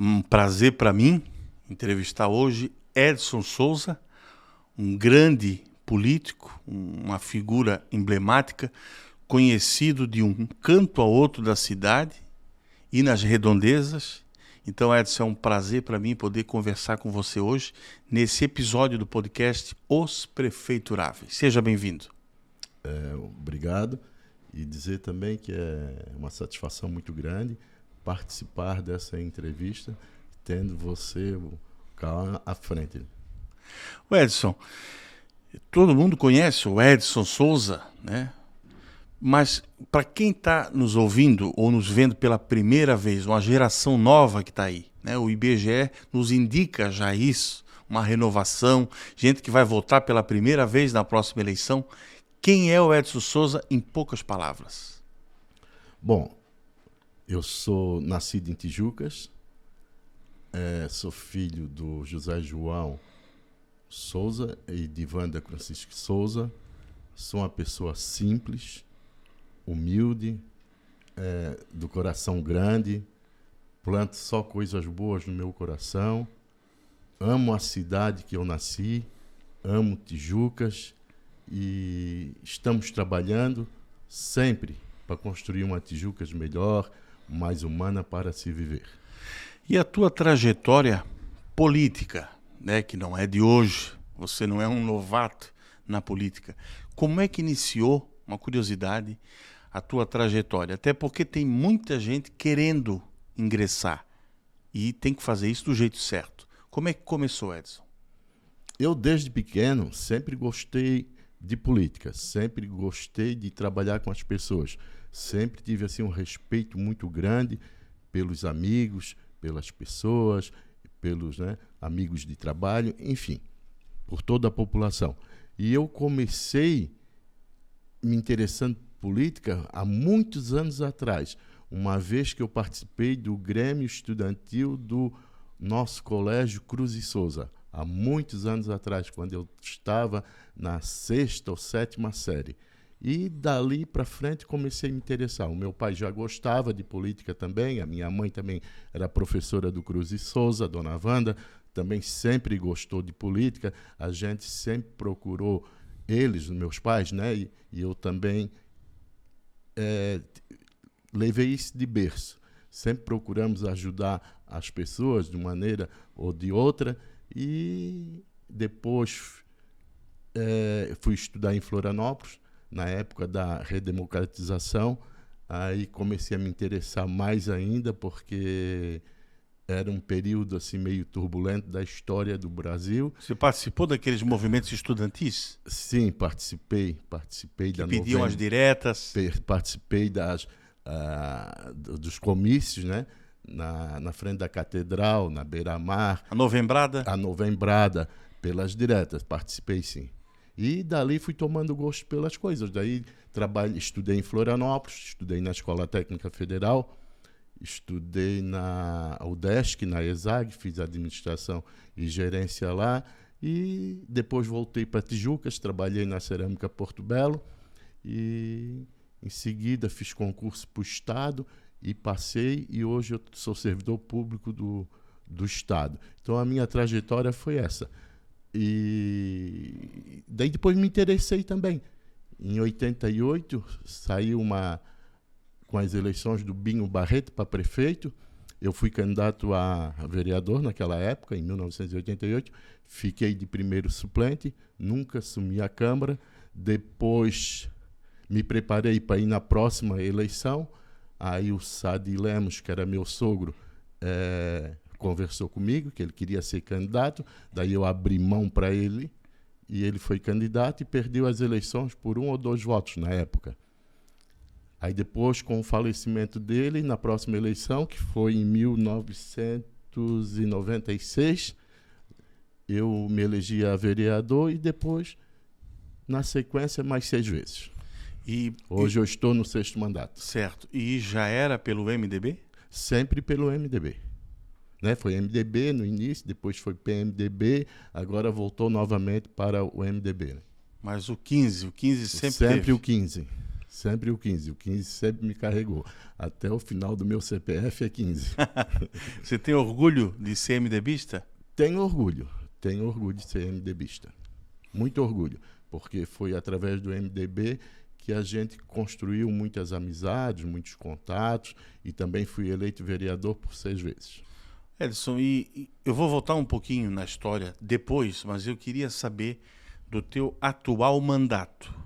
Um prazer para mim entrevistar hoje Edson Souza, um grande político, uma figura emblemática, conhecido de um canto a outro da cidade e nas redondezas. Então, Edson, é um prazer para mim poder conversar com você hoje nesse episódio do podcast Os Prefeituráveis. Seja bem-vindo. Obrigado. E dizer também que é uma satisfação muito grande participar dessa entrevista, tendo você cá à frente. O Edson, todo mundo conhece o Edson Souza, né? Mas para quem está nos ouvindo ou nos vendo pela primeira vez, uma geração nova que está aí, né? O IBGE nos indica já isso, uma renovação, gente que vai votar pela primeira vez na próxima eleição. Quem é o Edson Souza em poucas palavras? Bom, eu sou nascido em Tijucas, sou filho do José João Souza e de Wanda Francisco Souza. Sou uma pessoa simples, humilde, do coração grande, planto só coisas boas no meu coração, amo a cidade que eu nasci, amo Tijucas e estamos trabalhando sempre para construir uma Tijucas melhor, mais humana para se viver. E a tua trajetória política, né, que não é de hoje, você não é um novato na política, como é que iniciou, uma curiosidade, a tua trajetória? Até porque tem muita gente querendo ingressar e tem que fazer isso do jeito certo. Como é que começou, Edson? Eu, desde pequeno, sempre gostei de política, sempre gostei de trabalhar com as pessoas, sempre tive assim, um respeito muito grande pelos amigos, pelas pessoas, pelos amigos de trabalho, enfim, por toda a população. E eu comecei me interessando por política há muitos anos atrás, uma vez que eu participei do Grêmio Estudantil do nosso colégio Cruz e Souza, há muitos anos atrás, quando eu estava na 6ª ou 7ª série. E dali para frente comecei a me interessar. O meu pai já gostava de política também, a minha mãe também era professora do Cruz e Souza, dona Wanda, também sempre gostou de política. A gente sempre procurou, eles, meus pais, e eu também levei isso de berço. Sempre procuramos ajudar as pessoas de uma maneira ou de outra. E depois fui estudar em Florianópolis, na época da redemocratização. Aí comecei a me interessar mais ainda, porque era um período assim, meio turbulento da história do Brasil. Você participou daqueles movimentos estudantis? Sim, participei que pediam as diretas? Participei dos comícios, na frente da catedral, na beira-mar. A novembrada? A novembrada, pelas diretas, participei sim. E dali fui tomando gosto pelas coisas. Daí estudei em Florianópolis, estudei na Escola Técnica Federal, estudei na UDESC, na ESAG, fiz administração e gerência lá. E depois voltei para Tijucas, trabalhei na Cerâmica Porto Belo. E em seguida fiz concurso para o Estado e passei. E hoje eu sou servidor público do Estado. Então a minha trajetória foi essa. E daí depois me interessei também. Em 88 saiu com as eleições do Binho Barreto para prefeito. Eu fui candidato a vereador naquela época, em 1988. Fiquei de primeiro suplente, nunca assumi a Câmara. Depois me preparei para ir na próxima eleição. Aí o Sadi Lemos, que era meu sogro, conversou comigo, que ele queria ser candidato. Daí eu abri mão para ele e ele foi candidato e perdeu as eleições por 1 ou 2 votos na época. Aí depois, com o falecimento dele, na próxima eleição, que foi em 1996, eu me elegi a vereador e depois, na sequência, mais 6 vezes. Hoje eu estou no 6º mandato. Certo. E já era pelo MDB? Sempre pelo MDB. Foi MDB no início, depois foi PMDB, agora voltou novamente para o MDB. Mas o 15 sempre teve. O 15. Sempre o 15. O 15 sempre me carregou. Até o final do meu CPF é 15. Você tem orgulho de ser MDBista? Tenho orgulho de ser MDBista. Muito orgulho, porque foi através do MDB que a gente construiu muitas amizades, muitos contatos, e também fui eleito vereador por 6 vezes. Edson, e eu vou voltar um pouquinho na história depois, mas eu queria saber do teu atual mandato.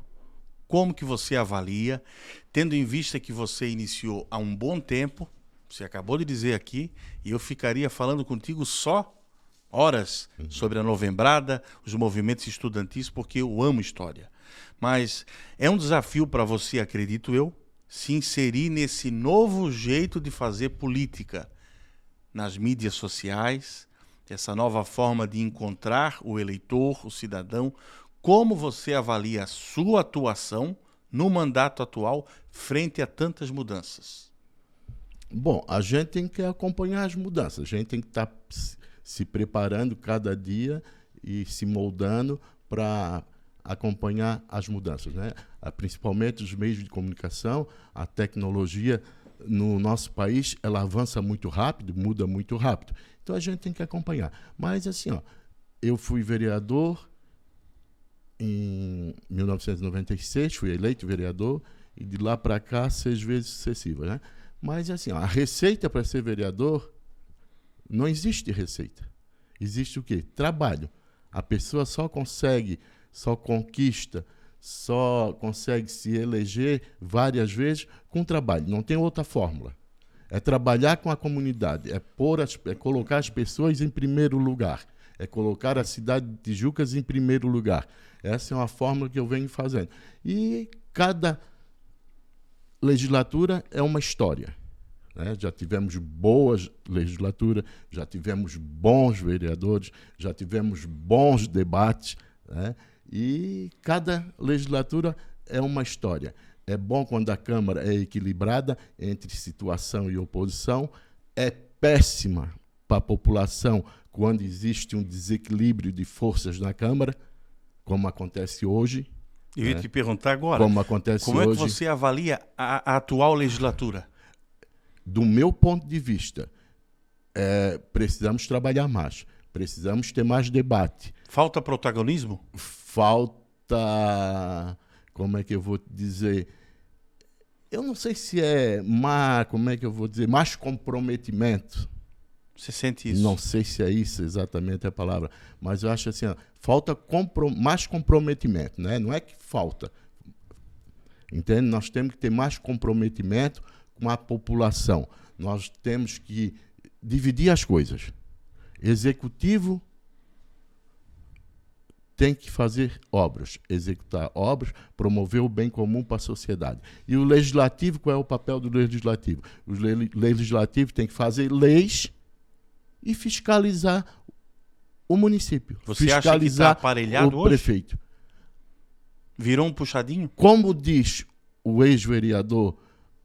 Como que você avalia, tendo em vista que você iniciou há um bom tempo, você acabou de dizer aqui, e eu ficaria falando contigo só horas sobre a Novembrada, os movimentos estudantis, porque eu amo história. Mas é um desafio para você, acredito eu, se inserir nesse novo jeito de fazer política nas mídias sociais, essa nova forma de encontrar o eleitor, o cidadão. Como você avalia a sua atuação no mandato atual frente a tantas mudanças? Bom, a gente tem que acompanhar as mudanças, a gente tem que estar se preparando cada dia e se moldando para acompanhar as mudanças, né? Principalmente os meios de comunicação, a tecnologia no nosso país, ela avança muito rápido, muda muito rápido. Então a gente tem que acompanhar. Mas assim, eu fui vereador em 1996, fui eleito vereador, e de lá para cá 6 vezes sucessivas, né? Mas assim, a receita para ser vereador, não existe receita. Existe o quê? Trabalho. A pessoa só conquista, só consegue se eleger várias vezes com trabalho. Não tem outra fórmula. É trabalhar com a comunidade, é colocar as pessoas em primeiro lugar, é colocar a cidade de Tijucas em primeiro lugar. Essa é uma fórmula que eu venho fazendo. E cada legislatura é uma história, né? Já tivemos boas legislaturas, já tivemos bons vereadores, já tivemos bons debates, né? E cada legislatura é uma história. É bom quando a Câmara é equilibrada entre situação e oposição. É péssima para a população quando existe um desequilíbrio de forças na Câmara, como acontece hoje. Eu ia te perguntar agora, como acontece como é que hoje. você avalia a atual legislatura? Do meu ponto de vista, precisamos trabalhar mais, precisamos ter mais debate. Falta protagonismo? Falta, como é que eu vou dizer? Eu não sei se mais comprometimento. Você sente isso? Não sei se é isso exatamente a palavra, mas eu acho assim, falta mais comprometimento, né? Não é que falta. Entende? Nós temos que ter mais comprometimento com a população. Nós temos que dividir as coisas. Executivo tem que fazer obras, executar obras, promover o bem comum para a sociedade. E o legislativo, qual é o papel do legislativo? O legislativo tem que fazer leis e fiscalizar o município. Você acha que fiscalizar está aparelhado o hoje? prefeito. Virou um puxadinho? Como diz o ex-vereador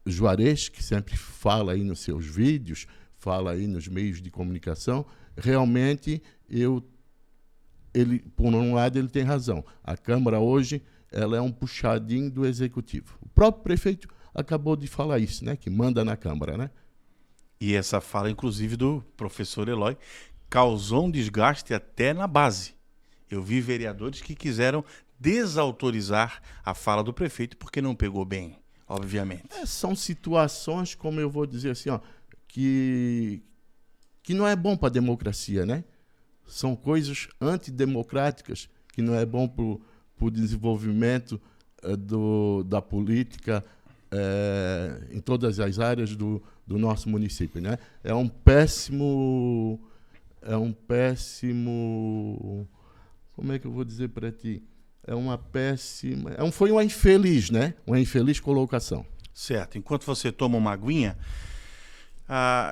Juarez, que sempre fala aí nos seus vídeos, fala aí nos meios de comunicação, realmente por um lado ele tem razão. A Câmara hoje ela é um puxadinho do Executivo. O próprio prefeito acabou de falar isso, né? Que manda na Câmara, né? E essa fala, inclusive, do professor Eloy, causou um desgaste até na base. Eu vi vereadores que quiseram desautorizar a fala do prefeito porque não pegou bem, obviamente. São situações, como eu vou dizer assim, que não é bom para a democracia, né? São coisas antidemocráticas que não é bom para o desenvolvimento da política em todas as áreas do nosso município, né? É um péssimo, como é que eu vou dizer para ti? Foi uma infeliz, né? Uma infeliz colocação. Certo. Enquanto você toma uma aguinha,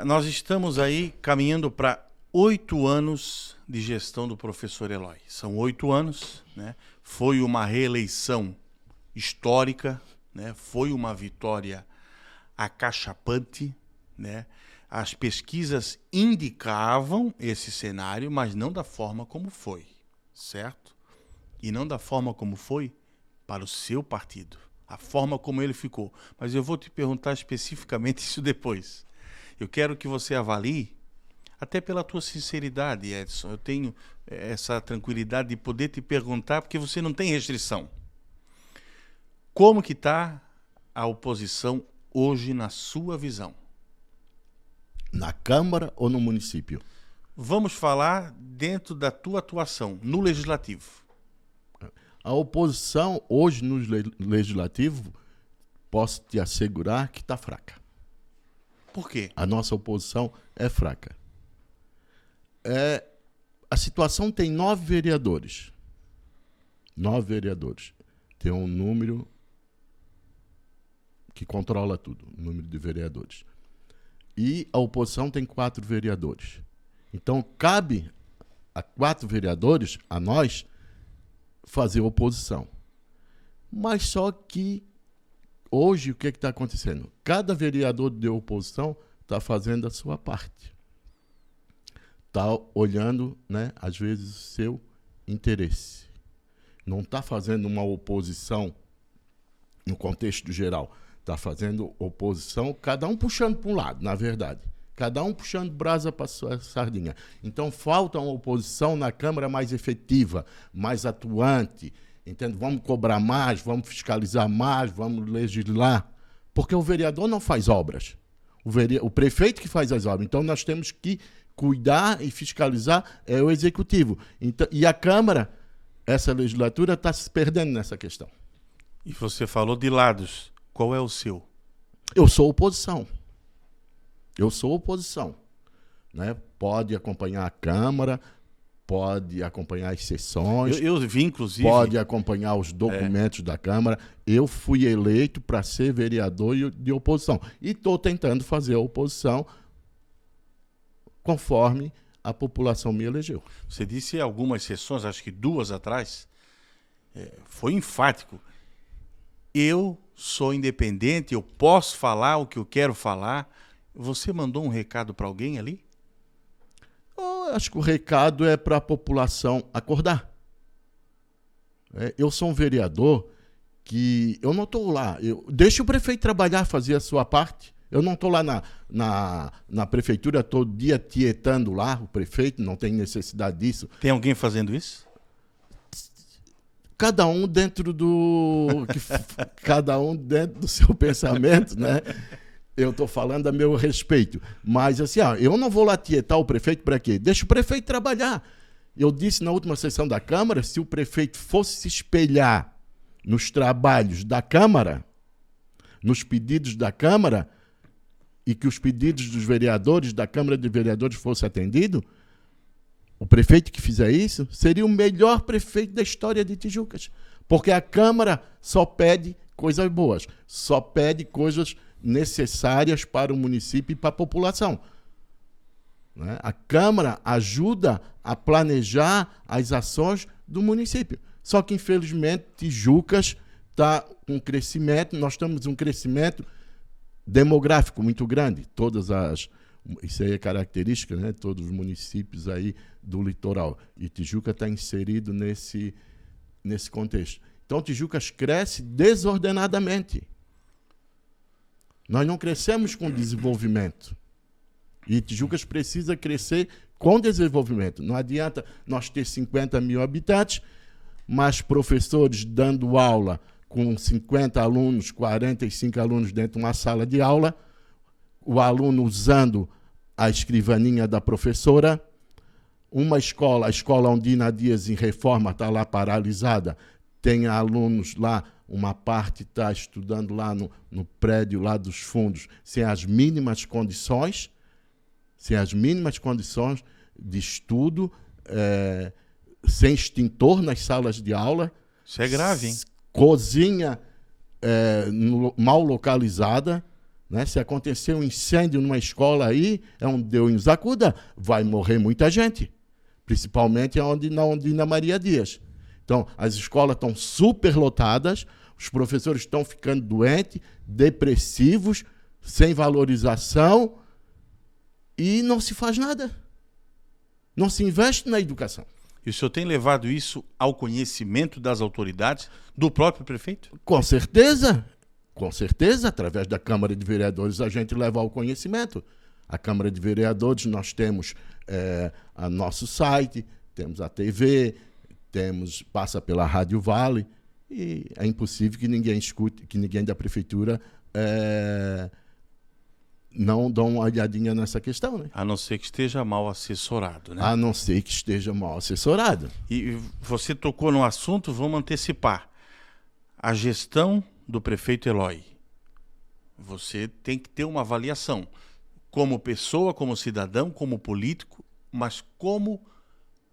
nós estamos aí caminhando para 8 anos de gestão do professor Eloy. São 8 anos, né? Foi uma reeleição histórica, né? Foi uma vitória acachapante, né? As pesquisas indicavam esse cenário, mas não da forma como foi, certo? E não da forma como foi para o seu partido. a forma como ele ficou. Mas eu vou te perguntar especificamente isso depois. Eu quero que você avalie, até pela tua sinceridade, Edson. Eu tenho essa tranquilidade de poder te perguntar, porque você não tem restrição. Como que está a oposição hoje na sua visão? Na Câmara ou no município? Vamos falar dentro da tua atuação, no Legislativo. A oposição hoje no Legislativo, posso te assegurar que está fraca. Por quê? A nossa oposição é fraca. A situação tem 9 vereadores. 9 vereadores. Tem um número que controla tudo, o número de vereadores. E a oposição tem 4 vereadores. Então, cabe a 4 vereadores, a nós, fazer oposição. Mas só que, hoje, o que está acontecendo? Cada vereador de oposição está fazendo a sua parte. Está olhando, né, às vezes, o seu interesse. Não está fazendo uma oposição no contexto geral. Está fazendo oposição, cada um puxando para um lado, na verdade. Cada um puxando brasa para a sua sardinha. Então, falta uma oposição na Câmara mais efetiva, mais atuante. Entende? Vamos cobrar mais, vamos fiscalizar mais, vamos legislar. Porque o vereador não faz obras. O prefeito que faz as obras. Então, nós temos que cuidar e fiscalizar o executivo. Então, e a Câmara, essa legislatura, está se perdendo nessa questão. E você falou de lados. Qual é o seu? Eu sou oposição. Né? Pode acompanhar a Câmara, pode acompanhar as sessões. Eu vi, inclusive. Pode acompanhar os documentos da Câmara. Eu fui eleito para ser vereador de oposição. E estou tentando fazer a oposição conforme a população me elegeu. Você disse algumas sessões, acho que 2 atrás, foi enfático. Eu sou independente, eu posso falar o que eu quero falar. Você mandou um recado para alguém ali? Eu acho que o recado é para a população acordar. Eu sou um vereador que eu não estou lá. Deixa o prefeito trabalhar, fazer a sua parte. Eu não estou lá na prefeitura todo dia tietando lá o prefeito, não tem necessidade disso. Tem alguém fazendo isso? Cada um dentro do seu pensamento, né? Eu estou falando a meu respeito. Mas assim, eu não vou lá tietar o prefeito para quê? Deixa o prefeito trabalhar. Eu disse na última sessão da Câmara, se o prefeito fosse se espelhar nos trabalhos da Câmara, nos pedidos da Câmara, e que os pedidos dos vereadores, da Câmara de Vereadores, fossem atendidos, o prefeito que fizer isso seria o melhor prefeito da história de Tijucas. Porque a Câmara só pede coisas boas, só pede coisas necessárias para o município e para a população. Né? A Câmara ajuda a planejar as ações do município. Só que, infelizmente, Tijucas está com crescimento, nós temos um crescimento demográfico muito grande. Isso aí é característica, né? Todos os municípios aí do litoral. E Tijuca está inserido nesse contexto. Então, Tijucas cresce desordenadamente. Nós não crescemos com desenvolvimento. E Tijucas precisa crescer com desenvolvimento. Não adianta nós ter 50 mil habitantes, mas professores dando aula com 50 alunos, 45 alunos dentro de uma sala de aula, o aluno usando a escrivaninha da professora, a escola Ondina Dias em reforma está lá paralisada, tem alunos lá, uma parte está estudando lá no prédio lá dos fundos, sem as mínimas condições de estudo, sem extintor nas salas de aula. Isso é grave, hein? Cozinha mal localizada. Né? Se acontecer um incêndio numa escola aí, é um Deus acuda, vai morrer muita gente. Principalmente na Ondina Maria Dias. Então, as escolas estão superlotadas, os professores estão ficando doentes, depressivos, sem valorização, e não se faz nada. Não se investe na educação. E o senhor tem levado isso ao conhecimento das autoridades, do próprio prefeito? Com certeza, através da Câmara de Vereadores a gente leva ao conhecimento. A Câmara de Vereadores, nós temos a nosso site, temos a TV, passa pela Rádio Vale, e é impossível que ninguém escute, que ninguém da prefeitura não dê uma olhadinha nessa questão, né? A não ser que esteja mal assessorado, né? A não ser que esteja mal assessorado. E você tocou no assunto, vamos antecipar. A gestão do prefeito Eloy. Você tem que ter uma avaliação. Como pessoa, como cidadão, como político, mas como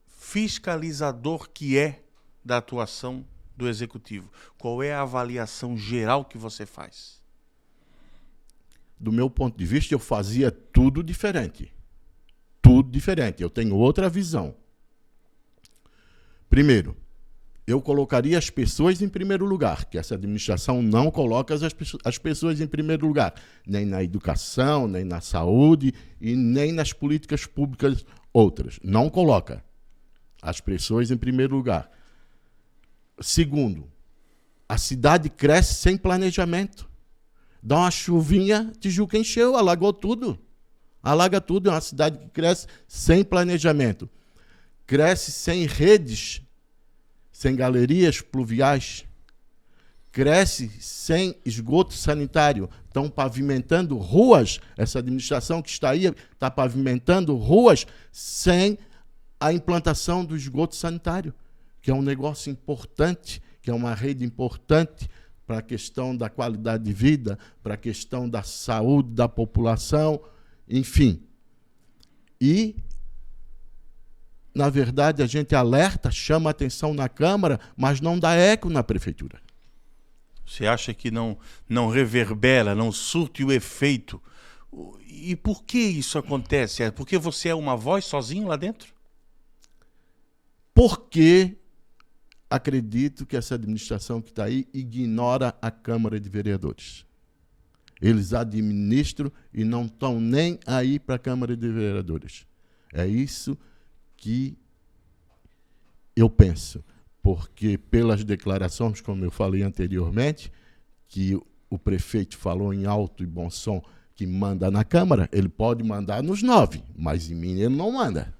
fiscalizador que é da atuação do Executivo. Qual é a avaliação geral que você faz? Do meu ponto de vista, eu fazia tudo diferente. Tudo diferente. Eu tenho outra visão. Primeiro, eu colocaria as pessoas em primeiro lugar, que essa administração não coloca as pessoas em primeiro lugar, nem na educação, nem na saúde e nem nas políticas públicas outras. Não coloca as pessoas em primeiro lugar. Segundo, a cidade cresce sem planejamento. Dá uma chuvinha, Tijuca encheu, alagou tudo. Alaga tudo, é uma cidade que cresce sem planejamento. Cresce sem redes, sem galerias pluviais. Cresce sem esgoto sanitário. Estão pavimentando ruas, essa administração que está aí está pavimentando ruas sem a implantação do esgoto sanitário, que é um negócio importante, que é uma rede importante para a questão da qualidade de vida, para a questão da saúde da população, enfim. E, na verdade, a gente alerta, chama atenção na Câmara, mas não dá eco na Prefeitura. Você acha que não reverbera, não surte o efeito? E por que isso acontece? É porque você é uma voz sozinho lá dentro? Porque acredito que essa administração que está aí ignora a Câmara de Vereadores. Eles administram e não estão nem aí para a Câmara de Vereadores. É isso que eu penso. Porque pelas declarações, como eu falei anteriormente, que o prefeito falou em alto e bom som que manda na Câmara, ele pode mandar nos 9, mas em mim ele não manda.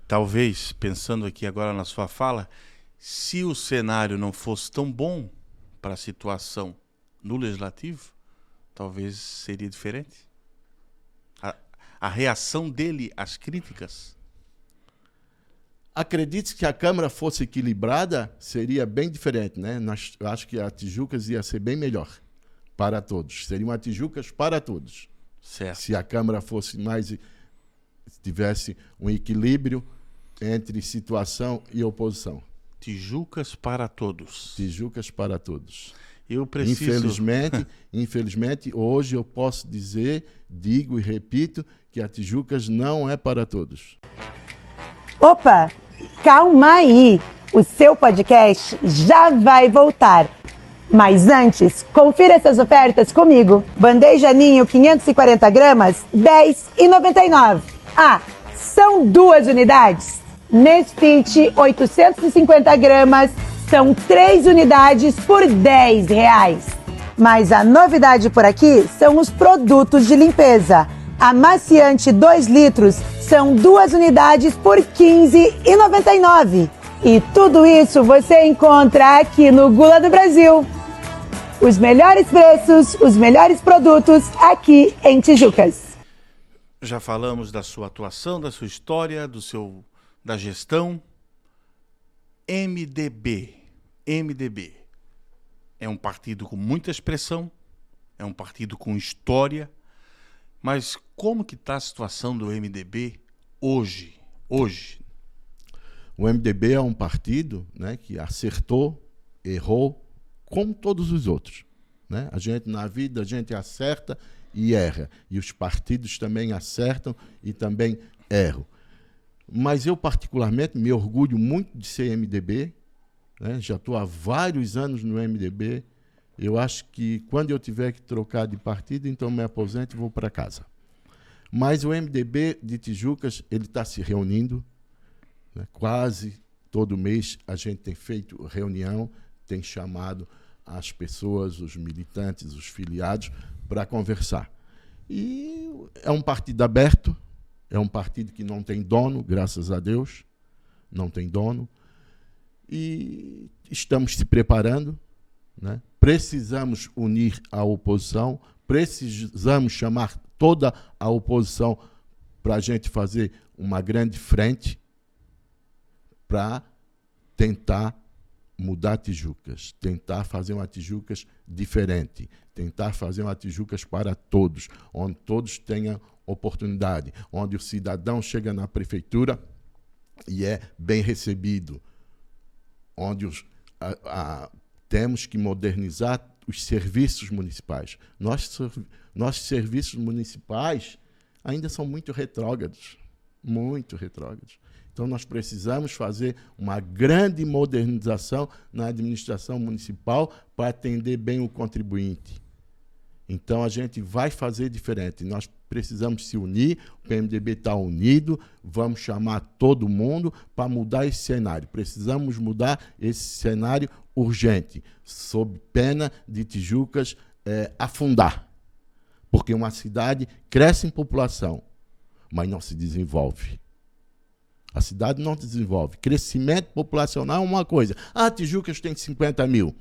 Talvez, pensando aqui agora na sua fala, se o cenário não fosse tão bom para a situação no Legislativo, talvez seria diferente. A reação dele às críticas? Acredite que se a Câmara fosse equilibrada, seria bem diferente, né? Eu acho que a Tijucas ia ser bem melhor para todos. Seriam a Tijucas para todos. Certo. Se a Câmara fosse mais... tivesse um equilíbrio entre situação e oposição. Tijucas para todos. Tijucas para todos. Eu preciso... Infelizmente, hoje eu posso dizer, digo e repito, que a Tijucas não é para todos. Opa, calma aí. O seu podcast já vai voltar. Mas antes, confira essas ofertas comigo. Bandeja Ninho 540 gramas, R$10,99. Ah, são 2 unidades. Nesfit 850 gramas, são 3 unidades por R$10. Mas a novidade por aqui são os produtos de limpeza. Amaciante 2 litros, são 2 unidades por R$15,99. E tudo isso você encontra aqui no Gula do Brasil. Os melhores preços, os melhores produtos aqui em Tijucas. Já falamos da sua atuação, da sua história, da gestão. MDB é um partido com muita expressão, é um partido com história, mas como que está a situação do MDB hoje? O MDB é um partido, né, que acertou, errou, como todos os outros, né? Na vida, a gente acerta e erra. E os partidos também acertam e também erram. Mas eu, particularmente, me orgulho muito de ser MDB, né? Já estou há vários anos no MDB. Eu acho que quando eu tiver que trocar de partido, então me aposento e vou para casa. Mas o MDB de Tijucas, ele está se reunindo, né? Quase todo mês a gente tem feito reunião, tem chamado as pessoas, os militantes, os filiados, para conversar. E é um partido aberto, é um partido que não tem dono, graças a Deus, não tem dono. E estamos se preparando, né? Precisamos unir a oposição, precisamos chamar toda a oposição para a gente fazer uma grande frente para tentar mudar Tijucas, tentar fazer uma Tijucas diferente, tentar fazer uma Tijucas para todos, onde todos tenham oportunidade, onde o cidadão chega na prefeitura e é bem recebido, onde temos que modernizar os serviços municipais. Nossos serviços municipais ainda são muito retrógrados, muito retrógrados. Então, nós precisamos fazer uma grande modernização na administração municipal para atender bem o contribuinte. Então, a gente vai fazer diferente. Nós precisamos se unir, o PMDB está unido, vamos chamar todo mundo para mudar esse cenário. Precisamos mudar esse cenário urgente, sob pena de Tijucas afundar. Porque uma cidade cresce em população, mas não se desenvolve. A cidade não desenvolve. Crescimento populacional é uma coisa. Tijucas tem 50 mil.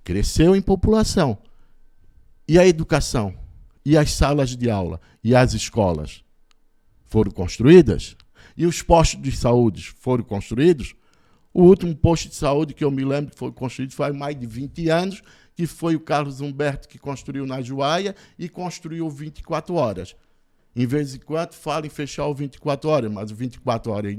Cresceu em população. E a educação? E as salas de aula? E as escolas? Foram construídas? E os postos de saúde foram construídos? O último posto de saúde que eu me lembro que foi construído faz mais de 20 anos, que foi o Carlos Humberto que construiu na Joaia e construiu 24 horas. Em vez em quando falam em fechar o 24 horas, mas o 24 horas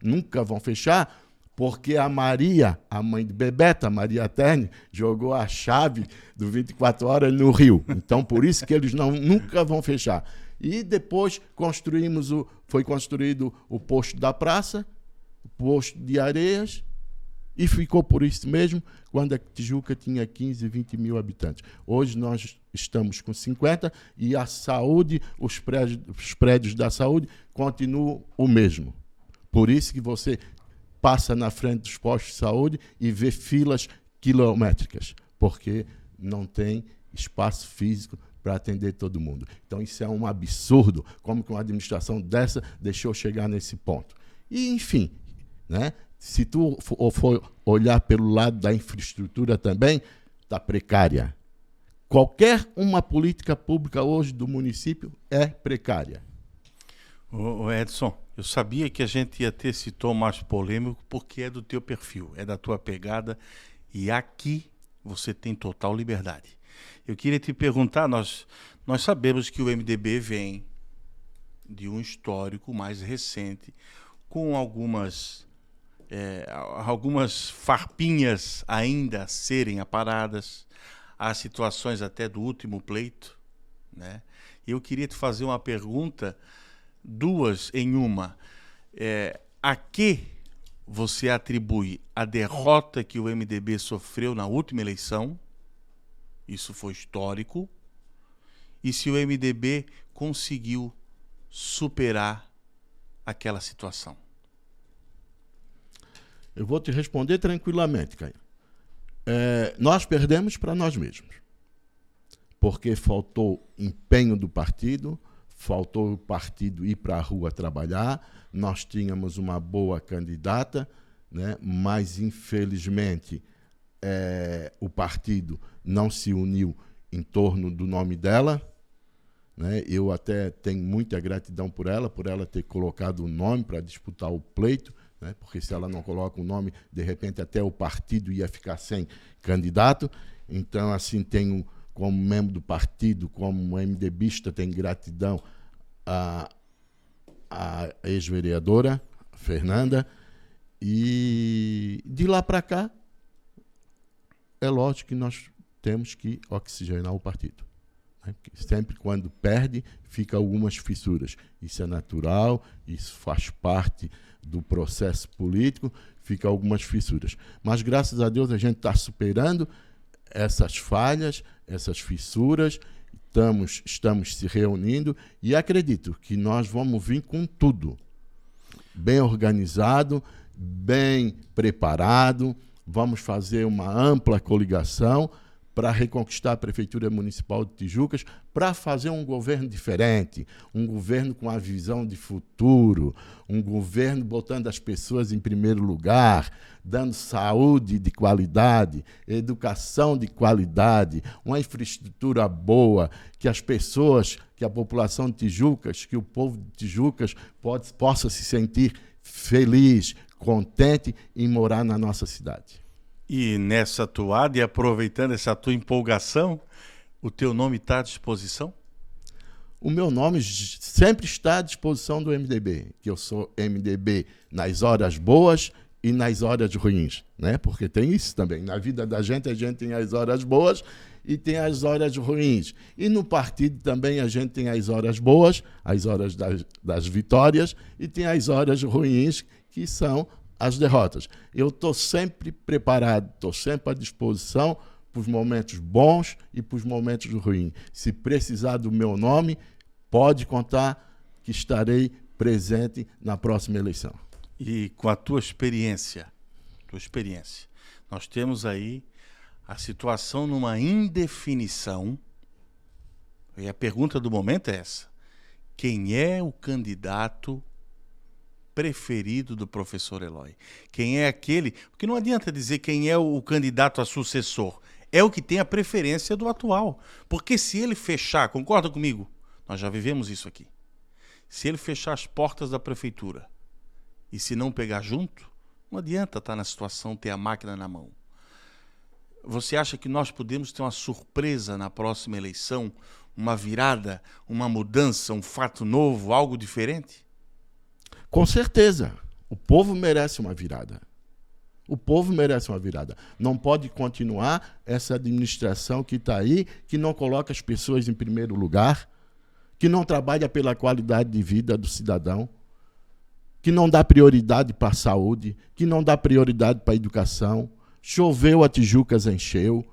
nunca vão fechar, porque a Maria, a mãe de Bebeta, Maria Terne, jogou a chave do 24 horas no rio. Então, por isso que eles nunca vão fechar. E depois foi construído o posto da praça, o posto de Areias, e ficou por isso mesmo quando a Tijuca tinha 15, 20 mil habitantes. Hoje nós estamos com 50 e a saúde, os prédios da saúde continuam o mesmo. Por isso que você passa na frente dos postos de saúde e vê filas quilométricas, porque não tem espaço físico para atender todo mundo. Então isso é um absurdo, como que uma administração dessa deixou chegar nesse ponto. E, enfim, né? Se tu for olhar pelo lado da infraestrutura também, está precária. Qualquer uma política pública hoje do município é precária. Ô Edson, eu sabia que a gente ia ter esse tom mais polêmico porque é do teu perfil, é da tua pegada e aqui você tem total liberdade. Eu queria te perguntar, nós sabemos que o MDB vem de um histórico mais recente com algumas farpinhas ainda a serem aparadas, há situações até do último pleito, né? Eu queria te fazer uma pergunta, duas em uma. A que você atribui a derrota que o MDB sofreu na última eleição? Isso foi histórico. E se o MDB conseguiu superar aquela situação? Eu vou te responder tranquilamente, Caio. Nós perdemos para nós mesmos, porque faltou empenho do partido, faltou o partido ir para a rua trabalhar, nós tínhamos uma boa candidata, né, mas, infelizmente, o partido não se uniu em torno do nome dela, né? Eu até tenho muita gratidão por ela ter colocado o nome para disputar o pleito, né? Porque se ela não coloca o nome, de repente até o partido ia ficar sem candidato. Então, assim, tenho como membro do partido, como MDBista, tenho gratidão à ex-vereadora Fernanda. E de lá para cá, é lógico que nós temos que oxigenar o partido. Sempre quando perde, fica algumas fissuras. Isso é natural, isso faz parte do processo político, fica algumas fissuras. Mas, graças a Deus, a gente está superando essas falhas, essas fissuras, estamos se reunindo e acredito que nós vamos vir com tudo. bem organizado, bem preparado. Vamos fazer uma ampla coligação para reconquistar a Prefeitura Municipal de Tijucas, para fazer um governo diferente, um governo com a visão de futuro, um governo botando as pessoas em primeiro lugar, dando saúde de qualidade, educação de qualidade, uma infraestrutura boa, que as pessoas, que a população de Tijucas, que o povo de Tijucas possa se sentir feliz, contente em morar na nossa cidade. E nessa toada, e aproveitando essa tua empolgação, o teu nome está à disposição? O meu nome sempre está à disposição do MDB, que eu sou MDB nas horas boas e nas horas ruins, né? Porque tem isso também. Na vida da gente, a gente tem as horas boas e tem as horas ruins. E no partido também a gente tem as horas boas, as horas das vitórias, e tem as horas ruins, que são as derrotas. Eu estou sempre preparado, estou sempre à disposição para os momentos bons e para os momentos ruins. Se precisar do meu nome, pode contar que estarei presente na próxima eleição. E com a tua experiência, nós temos aí a situação numa indefinição, e a pergunta do momento é essa: quem é o candidato preferido do professor Eloy? Quem é aquele... Porque não adianta dizer quem é o candidato a sucessor. É o que tem a preferência do atual. Porque se ele fechar, concorda comigo? Nós já vivemos isso aqui. Se ele fechar as portas da prefeitura e se não pegar junto, não adianta estar na situação, ter a máquina na mão. Você acha que nós podemos ter uma surpresa na próxima eleição? Uma virada, uma mudança, um fato novo, algo diferente? Com certeza. O povo merece uma virada. O povo merece uma virada. Não pode continuar essa administração que está aí, que não coloca as pessoas em primeiro lugar, que não trabalha pela qualidade de vida do cidadão, que não dá prioridade para a saúde, que não dá prioridade para a educação. Choveu, a Tijucas encheu.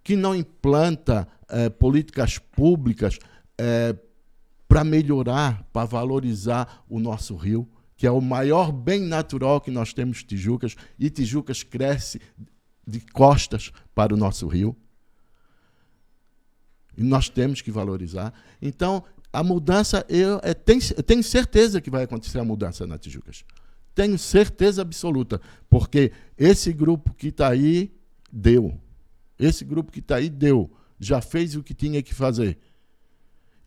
Que não implanta políticas públicas para melhorar, para valorizar o nosso rio, que é o maior bem natural que nós temos em Tijucas, e Tijucas cresce de costas para o nosso rio. E nós temos que valorizar. Então, a mudança, eu tenho certeza que vai acontecer a mudança na Tijucas. Tenho certeza absoluta, porque esse grupo que está aí deu. Esse grupo que está aí deu. Já fez o que tinha que fazer.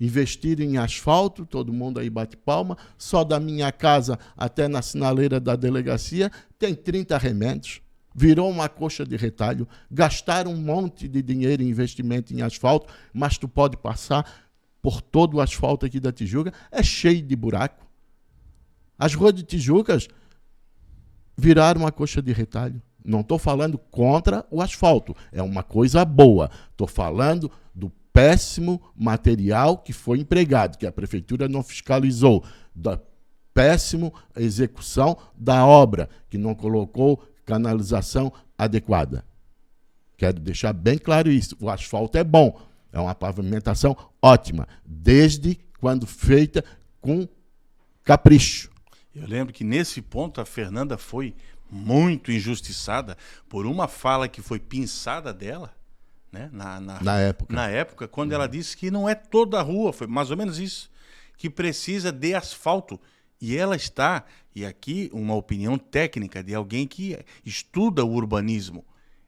Investir em asfalto, todo mundo aí bate palma. Só da minha casa até na sinaleira da delegacia tem 30 remendos. Virou uma coxa de retalho. Gastaram um monte de dinheiro em investimento em asfalto, mas tu pode passar por todo o asfalto aqui da Tijuca, é cheio de buraco. As ruas de Tijucas viraram uma coxa de retalho. Não estou falando contra o asfalto, é uma coisa boa. Estou falando do péssimo material que foi empregado, que a prefeitura não fiscalizou, da péssima execução da obra, que não colocou canalização adequada. Quero deixar bem claro isso. O asfalto é bom, é uma pavimentação ótima, desde quando feita com capricho. Eu lembro que nesse ponto a Fernanda foi muito injustiçada por uma fala que foi pinçada dela, né? Na época, quando ela disse que não é toda a rua, foi mais ou menos isso, que precisa de asfalto. E ela está, e aqui uma opinião técnica de alguém que estuda o urbanismo,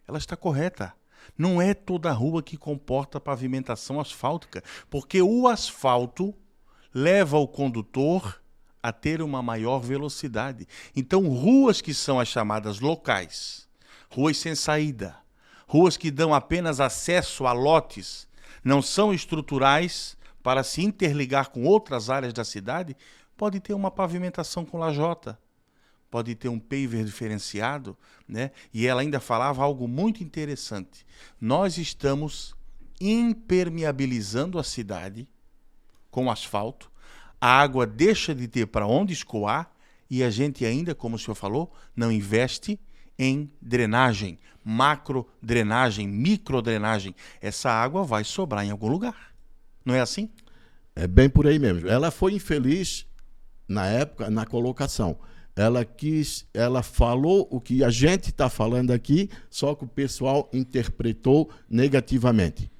ela está correta. Não é toda a rua que comporta pavimentação asfáltica, porque o asfalto leva o condutor a ter uma maior velocidade. Então, ruas que são as chamadas locais, ruas sem saída, ruas que dão apenas acesso a lotes, não são estruturais para se interligar com outras áreas da cidade, pode ter uma pavimentação com lajota, pode ter um paver diferenciado, né? E ela ainda falava algo muito interessante. Nós estamos impermeabilizando a cidade com asfalto, a água deixa de ter para onde escoar e a gente ainda, como o senhor falou, não investe em drenagem, macro-drenagem, micro-drenagem. Essa água vai sobrar em algum lugar. Não é assim? É bem por aí mesmo. Ela foi infeliz na época, na colocação. Ela falou o que a gente está falando aqui, só que o pessoal interpretou negativamente.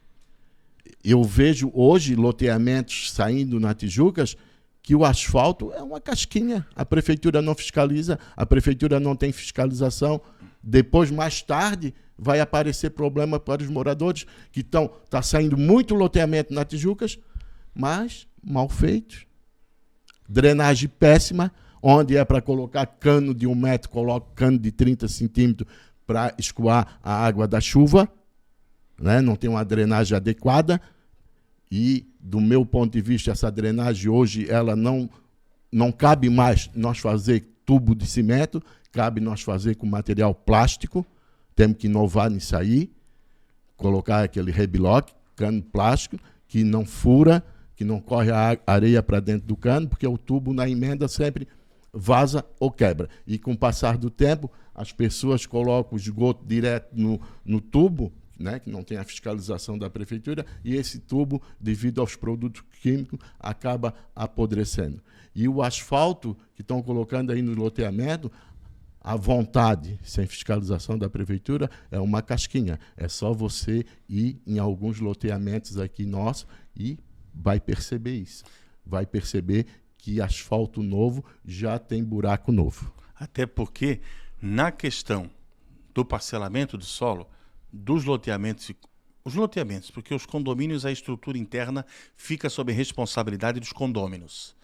Eu vejo hoje loteamentos saindo na Tijucas que o asfalto é uma casquinha. A prefeitura não fiscaliza, a prefeitura não tem fiscalização. Depois, mais tarde, vai aparecer problema para os moradores que está saindo muito loteamento na Tijucas, mas mal feitos. Drenagem péssima, onde é para colocar cano de 1 metro, coloca cano de 30 centímetros para escoar a água da chuva, né? Não tem uma drenagem adequada. E, do meu ponto de vista, essa drenagem hoje ela não cabe mais nós fazer tubo de cimento, cabe nós fazer com material plástico. Temos que inovar nisso aí, colocar aquele reblock, cano plástico, que não fura, que não corre a areia para dentro do cano, porque o tubo na emenda sempre vaza ou quebra. E com o passar do tempo, as pessoas colocam o esgoto direto no tubo, né, que não tem a fiscalização da prefeitura, e esse tubo, devido aos produtos químicos, acaba apodrecendo. E o asfalto que estão colocando aí no loteamento, à vontade, sem fiscalização da prefeitura, é uma casquinha. É só você ir em alguns loteamentos aqui nossos e vai perceber isso. Vai perceber que asfalto novo já tem buraco novo. Até porque, na questão do parcelamento do solo, dos loteamentos, porque os condomínios, a estrutura interna fica sob responsabilidade dos condôminos.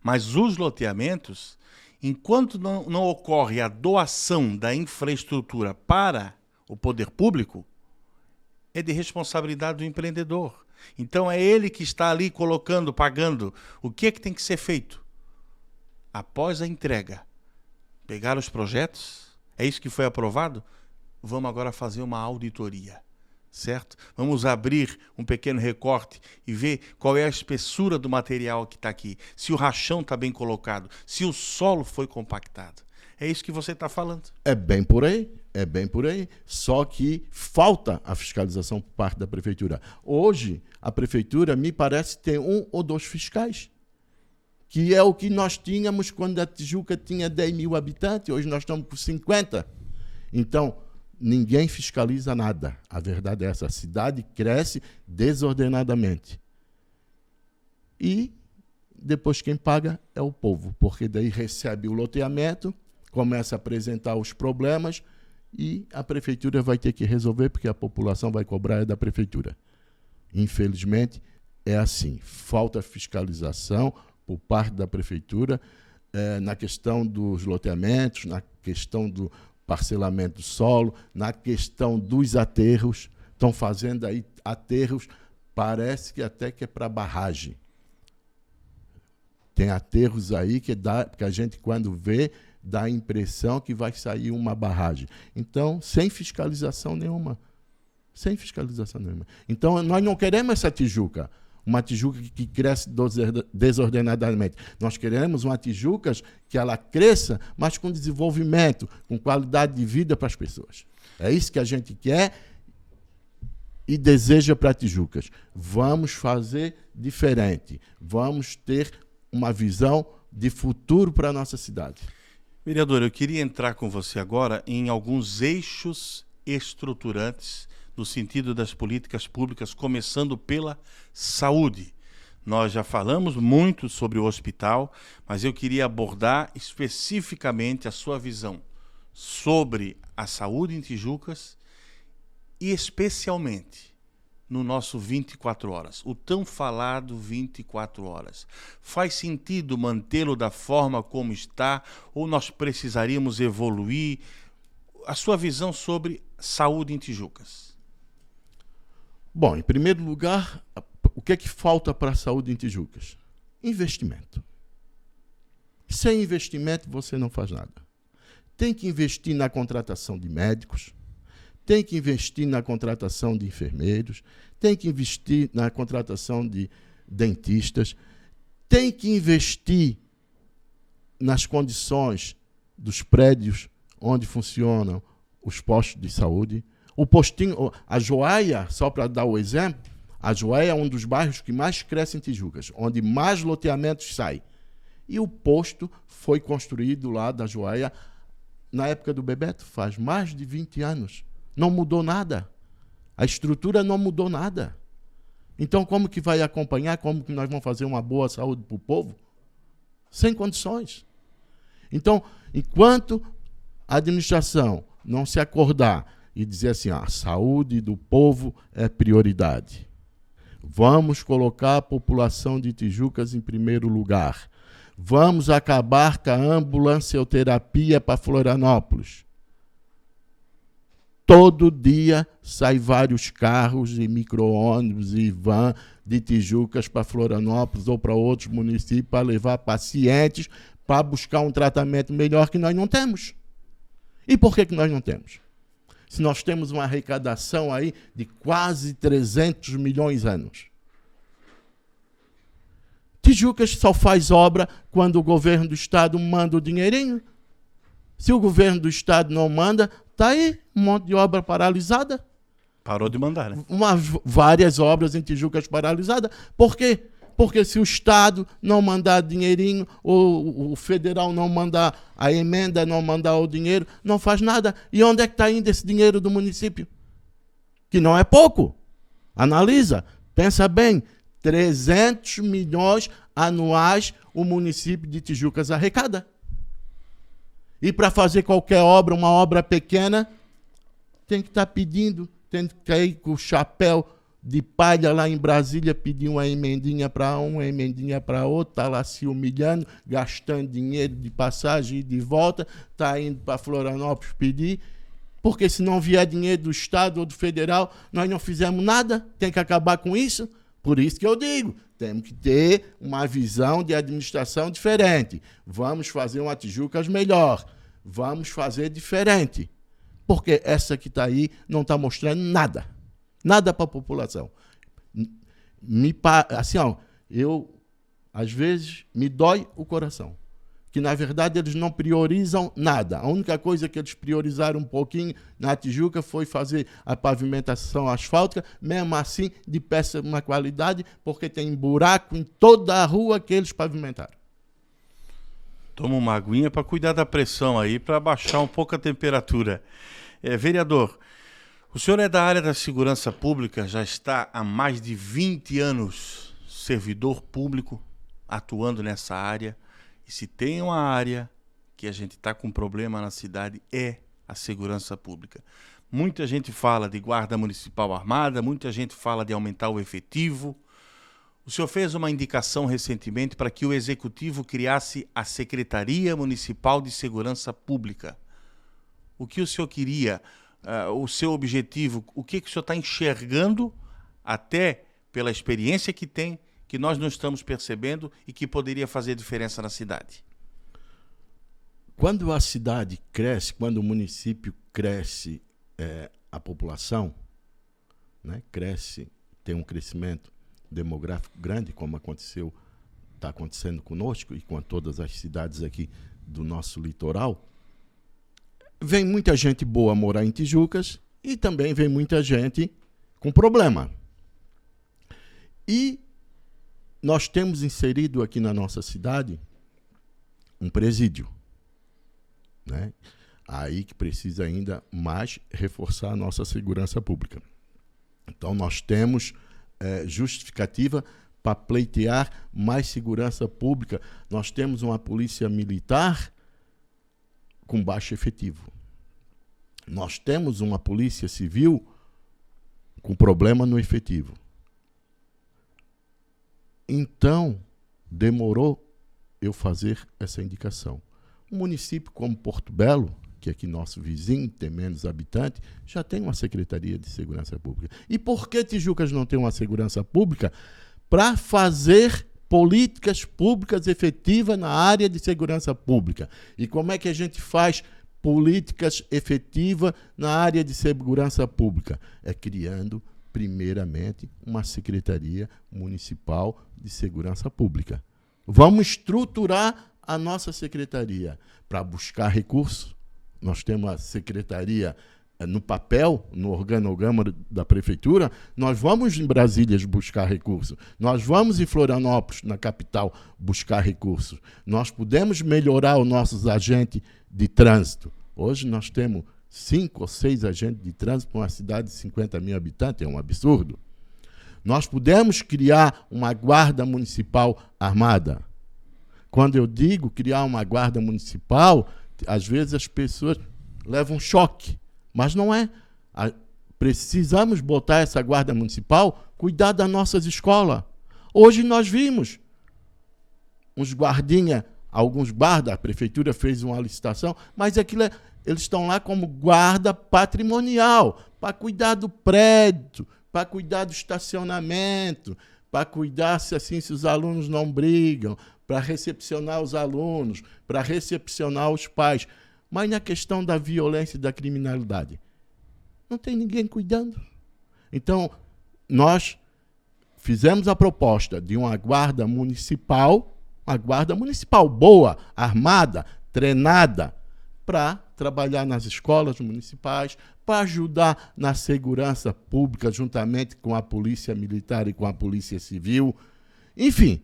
Mas os loteamentos, enquanto não ocorre a doação da infraestrutura para o poder público, é de responsabilidade do empreendedor. Então é ele que está ali colocando, pagando. O que é que tem que ser feito? Após a entrega, pegar os projetos, é isso que foi aprovado? Vamos agora fazer uma auditoria, certo? Vamos abrir um pequeno recorte e ver qual é a espessura do material que está aqui, se o rachão está bem colocado, se o solo foi compactado. É isso que você está falando. É bem por aí, é bem por aí. Só que falta a fiscalização por parte da prefeitura. Hoje, a prefeitura, me parece, tem 1 ou 2 fiscais, que é o que nós tínhamos quando a Tijuca tinha 10 mil habitantes, hoje nós estamos com 50. Então, ninguém fiscaliza nada. A verdade é essa. A cidade cresce desordenadamente. E depois quem paga é o povo, porque daí recebe o loteamento, começa a apresentar os problemas e a prefeitura vai ter que resolver, porque a população vai cobrar da prefeitura. Infelizmente, é assim. Falta fiscalização por parte da prefeitura na questão dos loteamentos, na questão do parcelamento do solo, na questão dos aterros. Estão fazendo aí aterros, parece que até que é para barragem. Tem aterros aí que a gente, quando vê, dá a impressão que vai sair uma barragem. Então, sem fiscalização nenhuma. Sem fiscalização nenhuma. Então, nós não queremos essa Tijuca, uma Tijuca que cresce desordenadamente. Nós queremos uma Tijuca que ela cresça, mas com desenvolvimento, com qualidade de vida para as pessoas. É isso que a gente quer e deseja para Tijucas. Vamos fazer diferente. Vamos ter uma visão de futuro para a nossa cidade. Vereador, eu queria entrar com você agora em alguns eixos estruturantes no sentido das políticas públicas, começando pela saúde. Nós já falamos muito sobre o hospital, mas eu queria abordar especificamente a sua visão sobre a saúde em Tijucas e especialmente no nosso 24 horas, o tão falado 24 horas. Faz sentido mantê-lo da forma como está ou nós precisaríamos evoluir? A sua visão sobre saúde em Tijucas. Bom, em primeiro lugar, o que é que falta para a saúde em Tijucas? Investimento. Sem investimento você não faz nada. Tem que investir na contratação de médicos, tem que investir na contratação de enfermeiros, tem que investir na contratação de dentistas, tem que investir nas condições dos prédios onde funcionam os postos de saúde. O postinho, a Joaia, só para dar o exemplo, a Joaia é um dos bairros que mais cresce em Tijucas, onde mais loteamentos saem. E o posto foi construído lá da Joaia na época do Bebeto, faz mais de 20 anos. Não mudou nada. A estrutura não mudou nada. Então, como que vai acompanhar? Como que nós vamos fazer uma boa saúde para o povo? Sem condições. Então, enquanto a administração não se acordar e dizer assim, a saúde do povo é prioridade. Vamos colocar a população de Tijucas em primeiro lugar. Vamos acabar com a ambulancioterapia para Florianópolis. Todo dia sai vários carros e micro-ônibus e van de Tijucas para Florianópolis ou para outros municípios para levar pacientes para buscar um tratamento melhor que nós não temos. E por que nós não temos? Se nós temos uma arrecadação aí de quase 300 milhões anos. Tijucas só faz obra quando o governo do estado manda o dinheirinho. Se o governo do estado não manda, está aí um monte de obra paralisada. Parou de mandar, né? Várias obras em Tijucas paralisadas. Por quê? Porque se o estado não mandar dinheirinho, ou o federal não mandar a emenda, não mandar o dinheiro, não faz nada. E onde é que está indo esse dinheiro do município? Que não é pouco. Analisa, pensa bem. 300 milhões anuais o município de Tijucas arrecada. E para fazer qualquer obra, uma obra pequena, tem que estar pedindo, tem que cair com o chapéu de palha lá em Brasília, pedir uma emendinha para um, uma emendinha para outro, está lá se humilhando, gastando dinheiro de passagem e de volta, está indo para Florianópolis pedir, porque se não vier dinheiro do estado ou do federal, nós não fizemos nada, tem que acabar com isso. Por isso que eu digo, temos que ter uma visão de administração diferente. Vamos fazer uma Tijucas melhor. Vamos fazer diferente. Porque essa que está aí não está mostrando nada. Nada para a população. Assim, ó, às vezes, me dói o coração. Que, na verdade, eles não priorizam nada. A única coisa que eles priorizaram um pouquinho na Tijuca foi fazer a pavimentação asfáltica, mesmo assim, de péssima qualidade, porque tem buraco em toda a rua que eles pavimentaram. Toma uma aguinha para cuidar da pressão aí, para baixar um pouco a temperatura. Vereador, o senhor é da área da segurança pública, já está há mais de 20 anos servidor público, atuando nessa área. E se tem uma área que a gente está com problema na cidade, é a segurança pública. Muita gente fala de guarda municipal armada, muita gente fala de aumentar o efetivo. O senhor fez uma indicação recentemente para que o Executivo criasse a Secretaria Municipal de Segurança Pública. O que o senhor queria, o seu objetivo, o que o senhor está enxergando, até pela experiência que tem, que nós não estamos percebendo e que poderia fazer diferença na cidade? Quando a cidade cresce, quando o município cresce, a população, né, cresce, tem um crescimento demográfico grande, como está acontecendo conosco e com todas as cidades aqui do nosso litoral, vem muita gente boa morar em Tijucas e também vem muita gente com problema. E nós temos inserido aqui na nossa cidade um presídio, né? Aí que precisa ainda mais reforçar a nossa segurança pública. Então nós temos justificativa para pleitear mais segurança pública. Nós temos uma polícia militar com baixo efetivo. Nós temos uma polícia civil com problema no efetivo. Então, demorou eu fazer essa indicação. Um município como Porto Belo, que é aqui nosso vizinho, tem menos habitantes, já tem uma Secretaria de Segurança Pública. E por que Tijucas não tem uma segurança pública? Para fazer políticas públicas efetivas na área de segurança pública. E como é que a gente faz políticas efetivas na área de segurança pública? É criando, primeiramente, uma Secretaria Municipal de Segurança Pública. Vamos estruturar a nossa secretaria para buscar recursos. Nós temos a Secretaria no papel, no organograma da prefeitura, nós vamos em Brasília buscar recursos, nós vamos em Florianópolis, na capital, buscar recursos. Nós podemos melhorar os nossos agentes de trânsito. Hoje nós temos 5 ou 6 agentes de trânsito para uma cidade de 50 mil habitantes, é um absurdo. Nós podemos criar uma guarda municipal armada. Quando eu digo criar uma guarda municipal, às vezes as pessoas levam choque, mas não é. Precisamos botar essa guarda municipal, cuidar das nossas escolas. Hoje nós vimos uns guardinhas, alguns guardas, a prefeitura fez uma licitação, mas aquilo eles estão lá como guarda patrimonial, para cuidar do prédio, para cuidar do estacionamento, para cuidar se os alunos não brigam, para recepcionar os alunos, para recepcionar os pais. Mas na questão da violência e da criminalidade, não tem ninguém cuidando. Então, nós fizemos a proposta de uma guarda municipal boa, armada, treinada, para trabalhar nas escolas municipais, para ajudar na segurança pública, juntamente com a Polícia Militar e com a Polícia Civil. Enfim,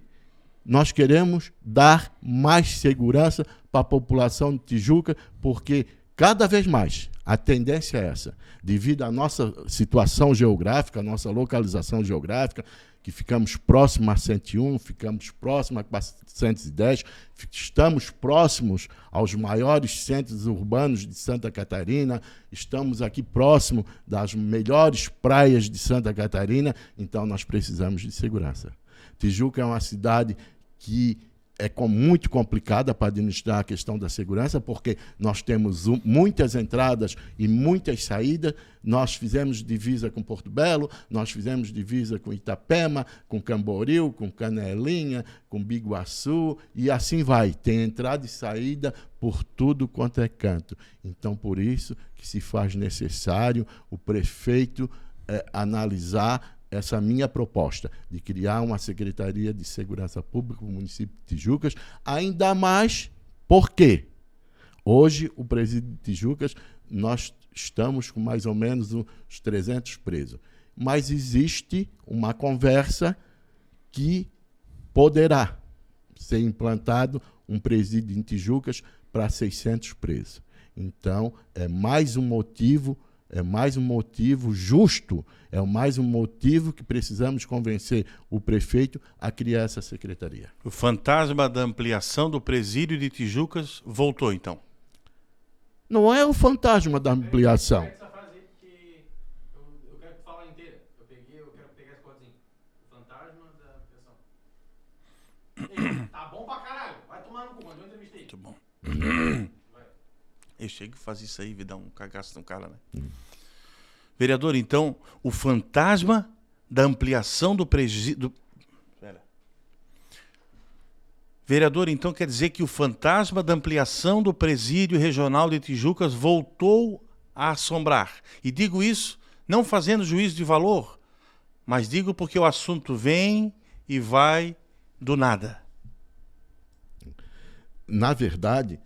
nós queremos dar mais segurança para a população de Tijuca, porque cada vez mais a tendência é essa, devido à nossa situação geográfica, à nossa localização geográfica, que ficamos próximos a 101, ficamos próximos a 410, estamos próximos aos maiores centros urbanos de Santa Catarina, estamos aqui próximo das melhores praias de Santa Catarina, então nós precisamos de segurança. Tijuca é uma cidade que é muito complicada para administrar a questão da segurança, porque nós temos muitas entradas e muitas saídas. Nós fizemos divisa com Porto Belo, nós fizemos divisa com Itapema, com Camboriú, com Canelinha, com Biguaçu, e assim vai. Tem entrada e saída por tudo quanto é canto. Então, por isso que se faz necessário o prefeito analisar essa minha proposta de criar uma Secretaria de Segurança Pública no município de Tijucas, ainda mais porque hoje o presídio de Tijucas, nós estamos com mais ou menos uns 300 presos, mas existe uma conversa que poderá ser implantado um presídio em Tijucas para 600 presos. Então, é mais um motivo justo, é mais um motivo que precisamos convencer o prefeito a criar essa secretaria. O fantasma da ampliação do presídio de Tijucas voltou, então? Não é o fantasma da ampliação. Essa frase aí, porque eu quero falar inteira. Eu quero pegar esse quadrinho. O fantasma da ampliação. Ei, tá bom pra caralho. Vai tomar no cu, quando eu entrevistei. Muito bom. Eu chego e faço isso aí, e dar um cagaço no cara, né? Vereador, então, o fantasma da ampliação do presídio... Vereador, então, quer dizer que o fantasma da ampliação do presídio regional de Tijucas voltou a assombrar. E digo isso não fazendo juízo de valor, mas digo porque o assunto vem e vai do nada. Na verdade,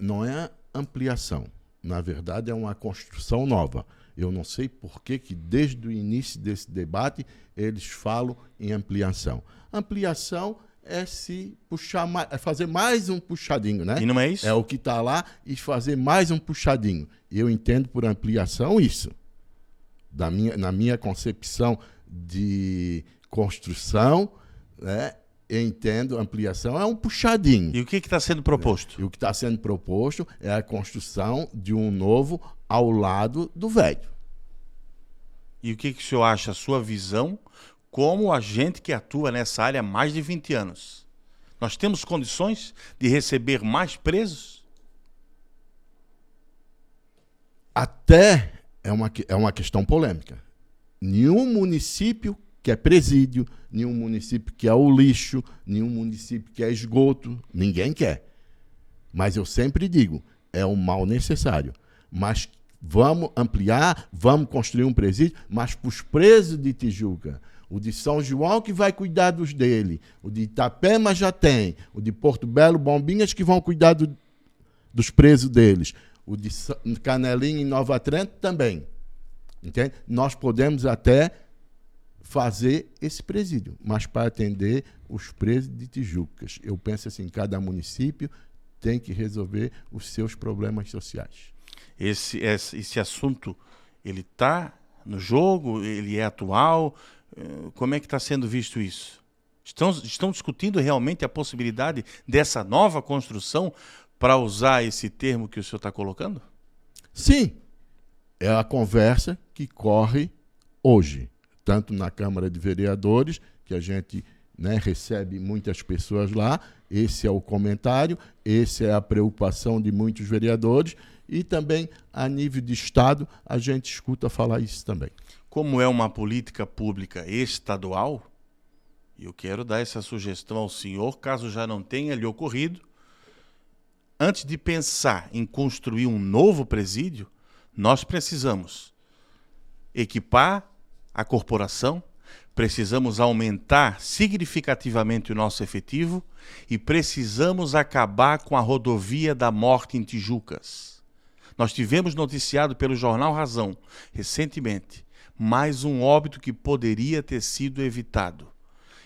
não é ampliação. Na verdade, é uma construção nova. Eu não sei por que desde o início desse debate eles falam em ampliação. Ampliação é se puxar mais, é fazer mais um puxadinho, né? E não é isso? É o que está lá e fazer mais um puxadinho. Eu entendo por ampliação isso. Na minha concepção de construção, né? Eu entendo, ampliação é um puxadinho. E o que está sendo proposto? E o que está sendo proposto é a construção de um novo ao lado do velho. E o que o senhor acha, a sua visão, como agente que atua nessa área há mais de 20 anos? Nós temos condições de receber mais presos? Até é uma questão polêmica. Nenhum município que é presídio, nenhum município que é o lixo, nenhum município que é esgoto, ninguém quer. Mas eu sempre digo, é um mal necessário. Mas vamos ampliar, vamos construir um presídio, mas para os presos de Tijuca, o de São João que vai cuidar dos dele, o de Itapema já tem, o de Porto Belo, Bombinhas que vão cuidar dos presos deles. o de Canelinha em Nova Trento também. Entende? Nós podemos até fazer esse presídio, mas para atender os presos de Tijucas. Eu penso assim, cada município tem que resolver os seus problemas sociais. Esse assunto, ele está no jogo? Ele é atual? Como é que está sendo visto isso? Estão discutindo realmente a possibilidade dessa nova construção, para usar esse termo que o senhor está colocando? Sim, é a conversa que corre hoje, tanto na Câmara de Vereadores, que a gente, né, recebe muitas pessoas lá, esse é o comentário, essa é a preocupação de muitos vereadores, e também a nível de Estado a gente escuta falar isso também. Como é uma política pública estadual, eu quero dar essa sugestão ao senhor, caso já não tenha lhe ocorrido, antes de pensar em construir um novo presídio, nós precisamos equipar a corporação, precisamos aumentar significativamente o nosso efetivo e precisamos acabar com a rodovia da morte em Tijucas. Nós tivemos noticiado pelo jornal Razão, recentemente, mais um óbito que poderia ter sido evitado.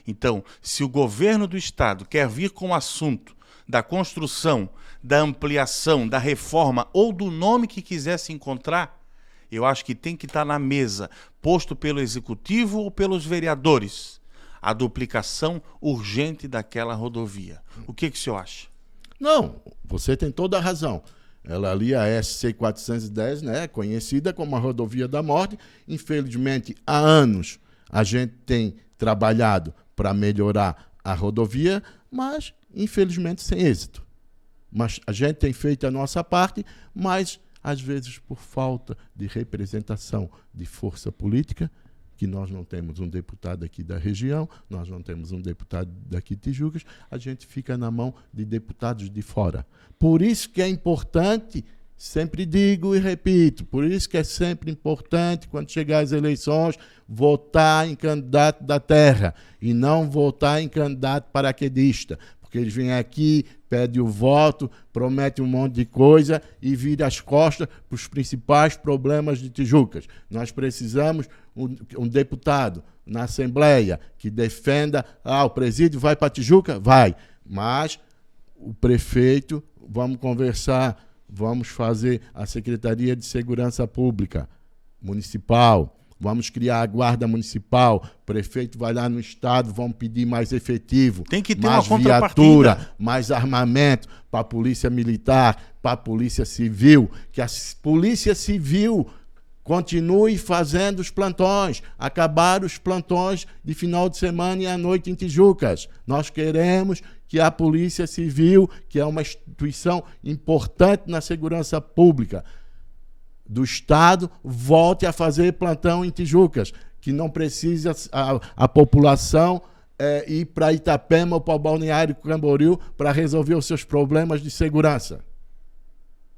Então, se o governo do estado quer vir com o assunto da construção, da ampliação, da reforma ou do nome que quiser se encontrar, eu acho que tem que estar na mesa, posto pelo executivo ou pelos vereadores, a duplicação urgente daquela rodovia. O que o senhor acha? Não, você tem toda a razão. Ela ali, a SC-410, né, conhecida como a rodovia da morte. Infelizmente, há anos a gente tem trabalhado para melhorar a rodovia, mas infelizmente sem êxito. Mas a gente tem feito a nossa parte, mas às vezes por falta de representação de força política, que nós não temos um deputado aqui da região, nós não temos um deputado daqui de Tijucas, a gente fica na mão de deputados de fora. Por isso que é importante, sempre digo e repito, por isso que é sempre importante, quando chegar as eleições, votar em candidato da terra e não votar em candidato paraquedista, porque eles vêm aqui, pedem o voto, prometem um monte de coisa e viram as costas para os principais problemas de Tijucas. Nós precisamos um deputado na Assembleia que defenda, o presídio vai para Tijuca? Vai, mas o prefeito, vamos conversar, vamos fazer a Secretaria de Segurança Pública Municipal, vamos criar a Guarda Municipal, o prefeito vai lá no estado, vamos pedir mais efetivo, tem que ter mais uma viatura, mais armamento para a Polícia Militar, para a Polícia Civil, que a Polícia Civil continue fazendo os plantões, acabar os plantões de final de semana e à noite em Tijucas. Nós queremos que a Polícia Civil, que é uma instituição importante na segurança pública do Estado, volte a fazer plantão em Tijucas, que não precisa a população ir para Itapema ou para o Balneário Camboriú para resolver os seus problemas de segurança.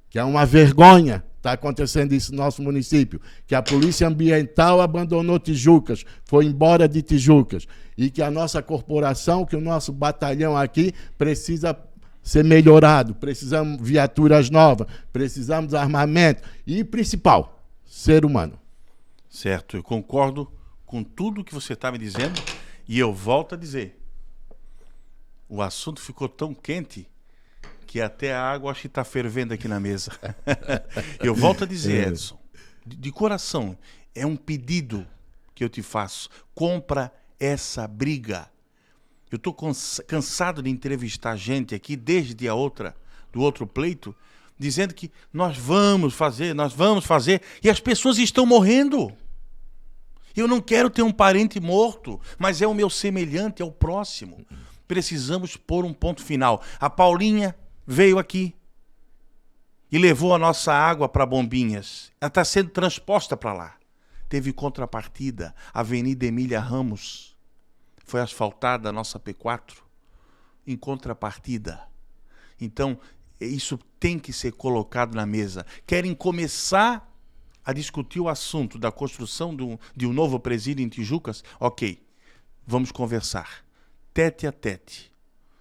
Que é uma vergonha está acontecendo isso no nosso município, que a Polícia Ambiental abandonou Tijucas, foi embora de Tijucas, e que a nossa corporação, que o nosso batalhão aqui precisa ser melhorado, precisamos viaturas novas, precisamos armamento e, principal, ser humano. Certo, eu concordo com tudo que você está me dizendo e eu volto a dizer, o assunto ficou tão quente que até a água acho que está fervendo aqui na mesa. Eu volto a dizer, Edson, de coração, é um pedido que eu te faço. Compra essa briga. Eu estou cansado de entrevistar gente aqui, desde do outro pleito, dizendo que nós vamos fazer, e as pessoas estão morrendo. Eu não quero ter um parente morto, mas é o meu semelhante, é o próximo. Precisamos pôr um ponto final. A Paulinha veio aqui e levou a nossa água para Bombinhas. Ela está sendo transposta para lá. Teve contrapartida. Avenida Emília Ramos foi asfaltada, a nossa P4, em contrapartida. Então, isso tem que ser colocado na mesa. Querem começar a discutir o assunto da construção de um novo presídio em Tijucas? Ok, vamos conversar. Tete a tete.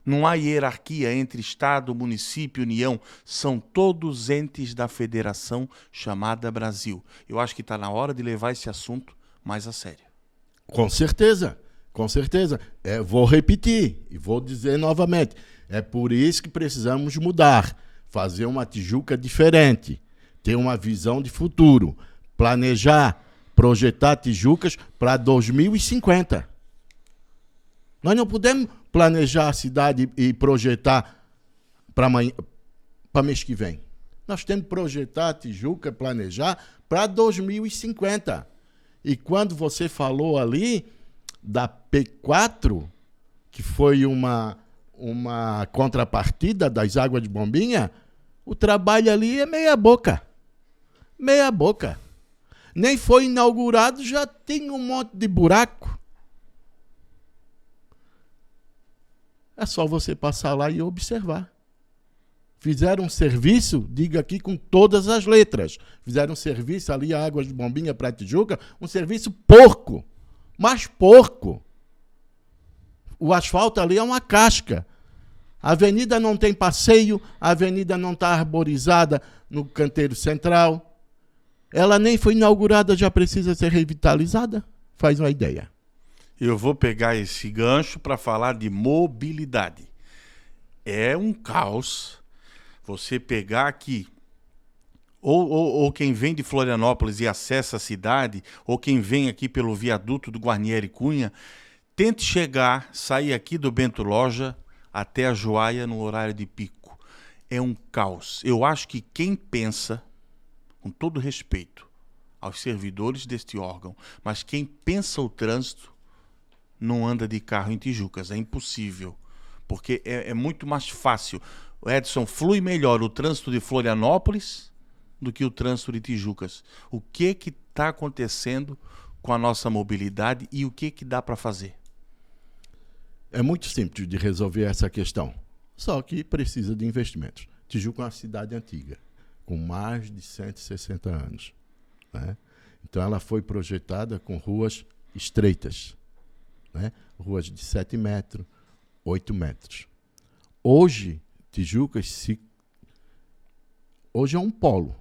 Não há hierarquia entre Estado, município, União. São todos entes da federação chamada Brasil. Eu acho que está na hora de levar esse assunto mais a sério. Com certeza, com certeza. Vou repetir e vou dizer novamente. É por isso que precisamos mudar, fazer uma Tijuca diferente, ter uma visão de futuro, planejar, projetar Tijucas para 2050. Nós não podemos planejar a cidade e projetar para mês que vem. Nós temos que projetar a Tijuca, planejar para 2050. E quando você falou ali da P4, que foi uma contrapartida das águas de Bombinha, o trabalho ali é meia boca. Meia boca. Nem foi inaugurado, já tem um monte de buraco. É só você passar lá e observar. Fizeram um serviço, diga aqui com todas as letras, fizeram um serviço ali, a Águas de Bombinha para Tijuca, um serviço porco, mas porco. O asfalto ali é uma casca. A avenida não tem passeio, a avenida não está arborizada no canteiro central. Ela nem foi inaugurada, já precisa ser revitalizada? Faz uma ideia. Eu vou pegar esse gancho para falar de mobilidade. É um caos você pegar aqui, ou quem vem de Florianópolis e acessa a cidade, ou quem vem aqui pelo viaduto do Guarnieri Cunha, tente chegar, sair aqui do Bento Loja até a Joaia no horário de pico. É um caos. Eu acho que quem pensa, com todo respeito aos servidores deste órgão, mas quem pensa o trânsito não anda de carro em Tijucas. É impossível, porque é muito mais fácil. Edson, flui melhor o trânsito de Florianópolis do que o trânsito de Tijucas. O que está acontecendo com a nossa mobilidade e o que dá para fazer? É muito simples de resolver essa questão, só que precisa de investimentos. Tijuca é uma cidade antiga, com mais de 160 anos. Né? Então ela foi projetada com ruas estreitas, né? Ruas de 7 metros, 8 metros. Hoje, Tijucas hoje é um polo.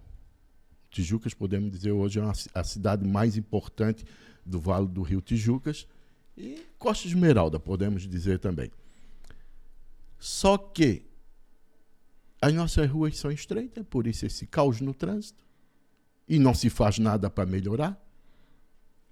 Tijucas, podemos dizer, hoje é a cidade mais importante do Vale do Rio Tijucas e Costa Esmeralda, podemos dizer também. Só que as nossas ruas são estreitas, por isso esse caos no trânsito. E não se faz nada para melhorar.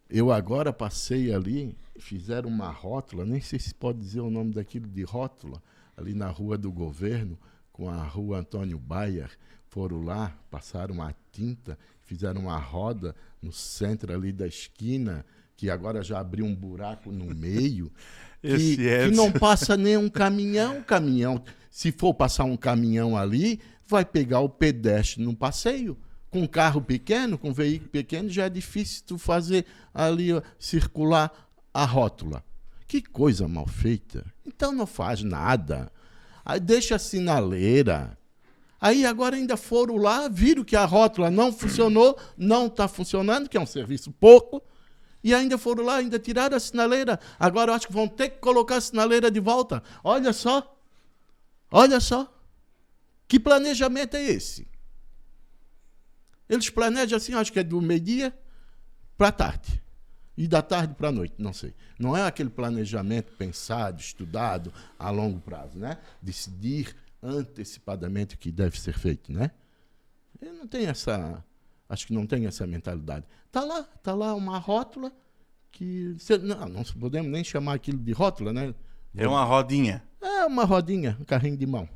Eu agora passei ali, fizeram uma rótula, nem sei se pode dizer o nome daquilo de rótula, ali na Rua do Governo, com a Rua Antônio Bayer, foram lá, passaram a tinta, fizeram uma roda no centro ali da esquina, que agora já abriu um buraco no meio, que não passa nem um caminhão. Se for passar um caminhão ali, vai pegar o pedestre no passeio. Com um carro pequeno, com um veículo pequeno, já é difícil tu fazer ali circular a rótula. Que coisa mal feita. Então não faz nada. Aí deixa a sinaleira. Aí agora ainda foram lá, viram que a rótula não funcionou, não está funcionando, que é um serviço pouco, e ainda foram lá, ainda tiraram a sinaleira. Agora eu acho que vão ter que colocar a sinaleira de volta. Olha só. Olha só. Que planejamento é esse? Eles planejam assim, acho que é do meio-dia para a tarde. E da tarde para a noite, não sei. Não é aquele planejamento pensado, estudado a longo prazo, né? Decidir antecipadamente o que deve ser feito, né? Eu não tenho acho que não tem essa mentalidade. Tá lá uma rótula que não podemos nem chamar aquilo de rótula, né? É uma rodinha. É uma rodinha, um carrinho de mão.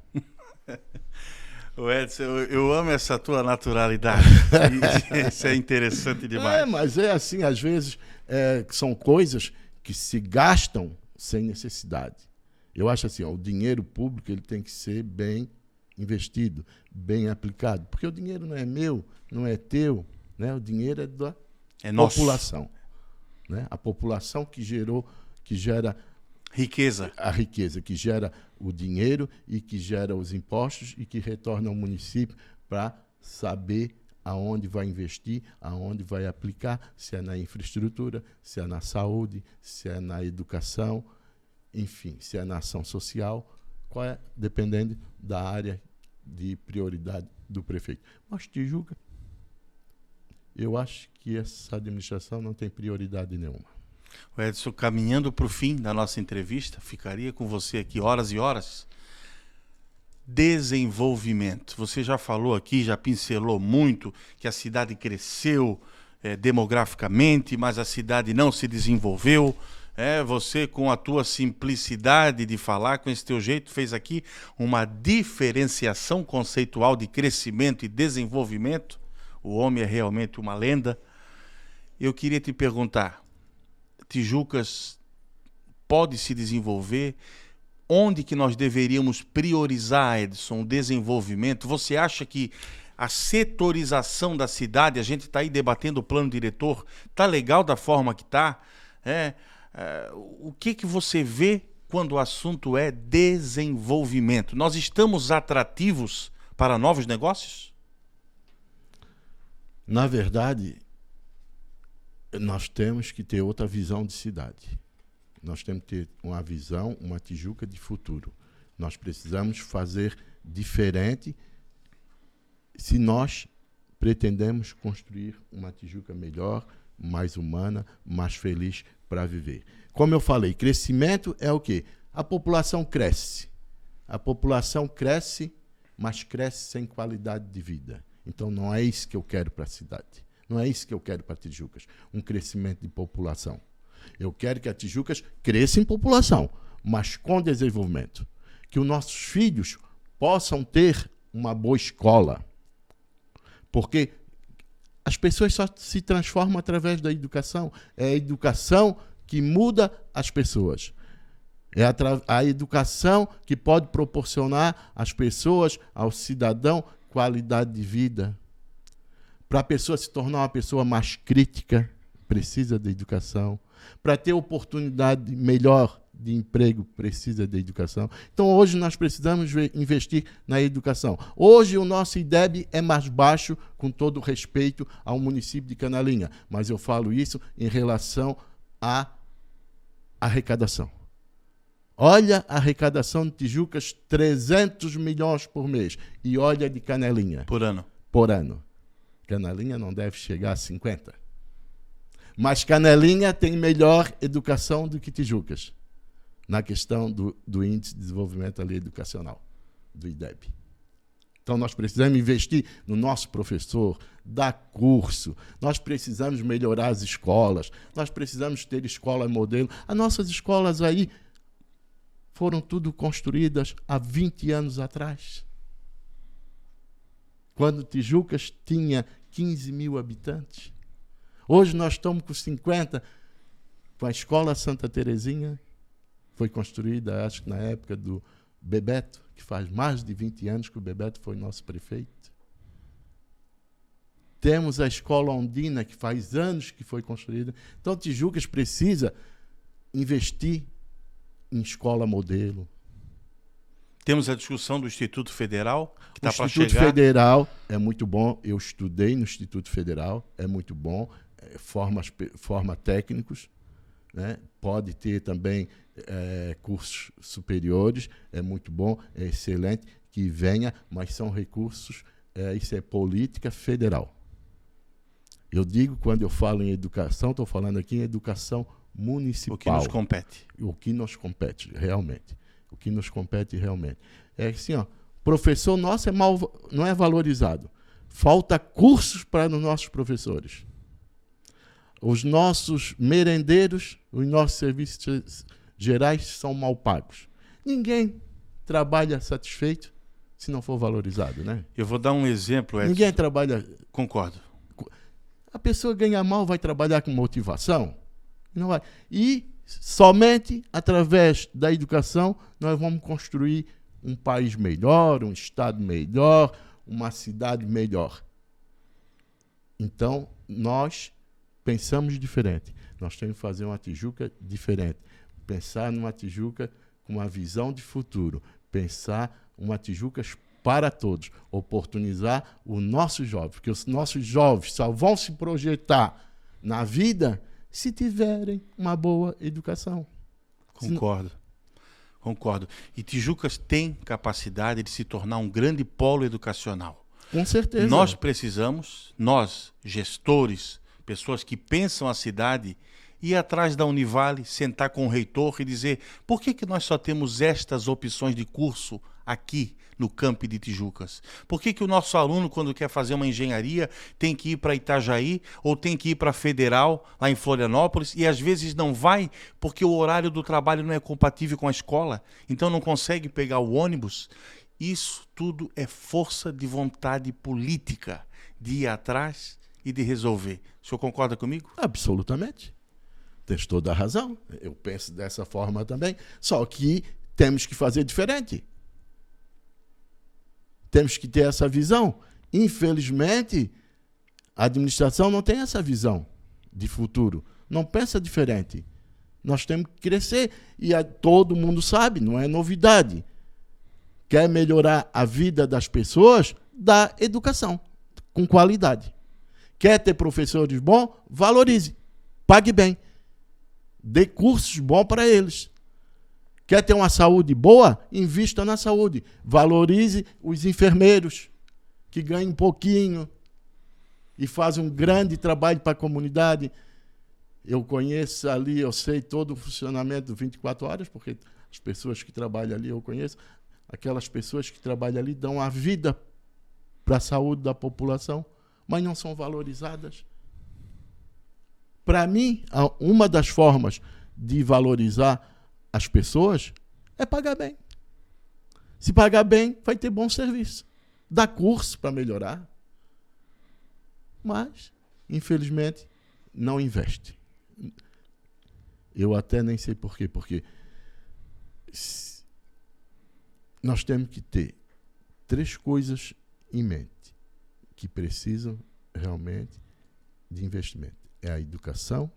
O Edson, eu amo essa tua naturalidade. Isso é interessante demais. Mas é assim, às vezes, são coisas que se gastam sem necessidade. Eu acho assim, o dinheiro público ele tem que ser bem investido, bem aplicado. Porque o dinheiro não é meu, não é teu, né? O dinheiro é da população. Né? A população que gera riqueza. A riqueza que gera o dinheiro e que gera os impostos e que retorna ao município para saber aonde vai investir, aonde vai aplicar, se é na infraestrutura, se é na saúde, se é na educação, enfim, se é na ação social, qual é, dependendo da área de prioridade do prefeito. Mas Tijuca, eu acho que essa administração não tem prioridade nenhuma. O Edson, caminhando para o fim da nossa entrevista, ficaria com você aqui horas e horas. Desenvolvimento. Você já falou aqui, já pincelou muito que a cidade cresceu demograficamente, mas a cidade não se desenvolveu. Você, com a tua simplicidade de falar, com esse teu jeito, fez aqui uma diferenciação conceitual de crescimento e desenvolvimento. O homem é realmente uma lenda. Eu queria te perguntar, Tijucas pode se desenvolver? Onde que nós deveríamos priorizar, Edson, o desenvolvimento? Você acha que a setorização da cidade, a gente está aí debatendo o plano diretor, está legal da forma que está? O que você vê quando o assunto é desenvolvimento? Nós estamos atrativos para novos negócios? Na verdade, nós temos que ter outra visão de cidade. Nós temos que ter uma visão, uma Tijuca de futuro. Nós precisamos fazer diferente se nós pretendemos construir uma Tijuca melhor, mais humana, mais feliz para viver. Como eu falei, crescimento é o quê? A população cresce. A população cresce, mas cresce sem qualidade de vida. Então não é isso que eu quero para a cidade. Não é isso que eu quero para Tijucas. Um crescimento de população. Eu quero que a Tijucas cresça em população, mas com desenvolvimento. Que os nossos filhos possam ter uma boa escola. Porque as pessoas só se transformam através da educação. É a educação que muda as pessoas. É a educação que pode proporcionar às pessoas, ao cidadão, qualidade de vida. Para a pessoa se tornar uma pessoa mais crítica, precisa de educação. Para ter oportunidade melhor de emprego, precisa de educação. Então, hoje nós precisamos investir na educação. Hoje o nosso IDEB é mais baixo, com todo o respeito ao município de Canalinha, mas eu falo isso em relação à arrecadação. Olha a arrecadação de Tijucas, 300 milhões por mês. E olha de Canelinha. Por ano. Por ano. Canelinha não deve chegar a 50. Mas Canelinha tem melhor educação do que Tijucas, na questão do índice de desenvolvimento ali educacional, do IDEB. Então nós precisamos investir no nosso professor, dar curso, nós precisamos melhorar as escolas, nós precisamos ter escola modelo. As nossas escolas aí foram tudo construídas há 20 anos atrás, quando Tijucas tinha 15 mil habitantes. Hoje nós estamos com 50, com a Escola Santa Terezinha, foi construída, acho que na época do Bebeto, que faz mais de 20 anos que o Bebeto foi nosso prefeito. Temos a Escola Ondina, que faz anos que foi construída. Então, Tijucas precisa investir em escola modelo. Temos a discussão do Instituto Federal, que está para chegar. O Instituto Federal é muito bom. Eu estudei no Instituto Federal, é muito bom. Forma técnicos, né? Pode ter também cursos superiores, é muito bom, é excelente que venha, mas são recursos, isso é política federal. Eu digo, quando eu falo em educação, estou falando aqui em educação municipal. O que nos compete. O que nos compete, realmente. O que nos compete realmente. É assim, ó, professor nosso não é valorizado. Falta cursos para os nossos professores. Os nossos merendeiros, os nossos serviços gerais são mal pagos. Ninguém trabalha satisfeito se não for valorizado, né? Eu vou dar um exemplo, Edson. Ninguém trabalha... Concordo. A pessoa ganha mal, vai trabalhar com motivação? Não vai. E somente através da educação nós vamos construir um país melhor, um estado melhor, uma cidade melhor. Então, nós pensamos diferente. Nós temos que fazer uma Tijuca diferente. Pensar numa Tijuca com uma visão de futuro. Pensar uma Tijuca para todos. Oportunizar o nosso jovem. Porque os nossos jovens só vão se projetar na vida se tiverem uma boa educação. Concordo. Concordo. E Tijucas tem capacidade de se tornar um grande polo educacional. Com certeza. Nós precisamos, nós, gestores, pessoas que pensam a cidade, ir atrás da Univale, sentar com o reitor e dizer por que nós só temos estas opções de curso aqui no campi de Tijucas? Por que o nosso aluno, quando quer fazer uma engenharia, tem que ir para Itajaí ou tem que ir para a Federal, lá em Florianópolis, e às vezes não vai porque o horário do trabalho não é compatível com a escola, então não consegue pegar o ônibus? Isso tudo é força de vontade política, de ir atrás e de resolver. O senhor concorda comigo? Absolutamente. Tens toda a razão. Eu penso dessa forma também. Só que temos que fazer diferente. Temos que ter essa visão. Infelizmente, a administração não tem essa visão de futuro. Não pensa diferente. Nós temos que crescer. E todo mundo sabe, não é novidade. Quer melhorar a vida das pessoas? Dá educação com qualidade. Quer ter professores bons? Valorize. Pague bem. Dê cursos bons para eles. Quer ter uma saúde boa? Invista na saúde. Valorize os enfermeiros, que ganham um pouquinho e fazem um grande trabalho para a comunidade. Eu conheço ali, eu sei todo o funcionamento do 24 horas, porque as pessoas que trabalham ali eu conheço. Aquelas pessoas que trabalham ali dão a vida para a saúde da população, mas não são valorizadas. Para mim, uma das formas de valorizar as pessoas é pagar bem. Se pagar bem, vai ter bom serviço. Dá curso para melhorar. Mas, infelizmente, não investe. Eu até nem sei por quê. Porque nós temos que ter 3 coisas em mente que precisam realmente de investimento. É a educação,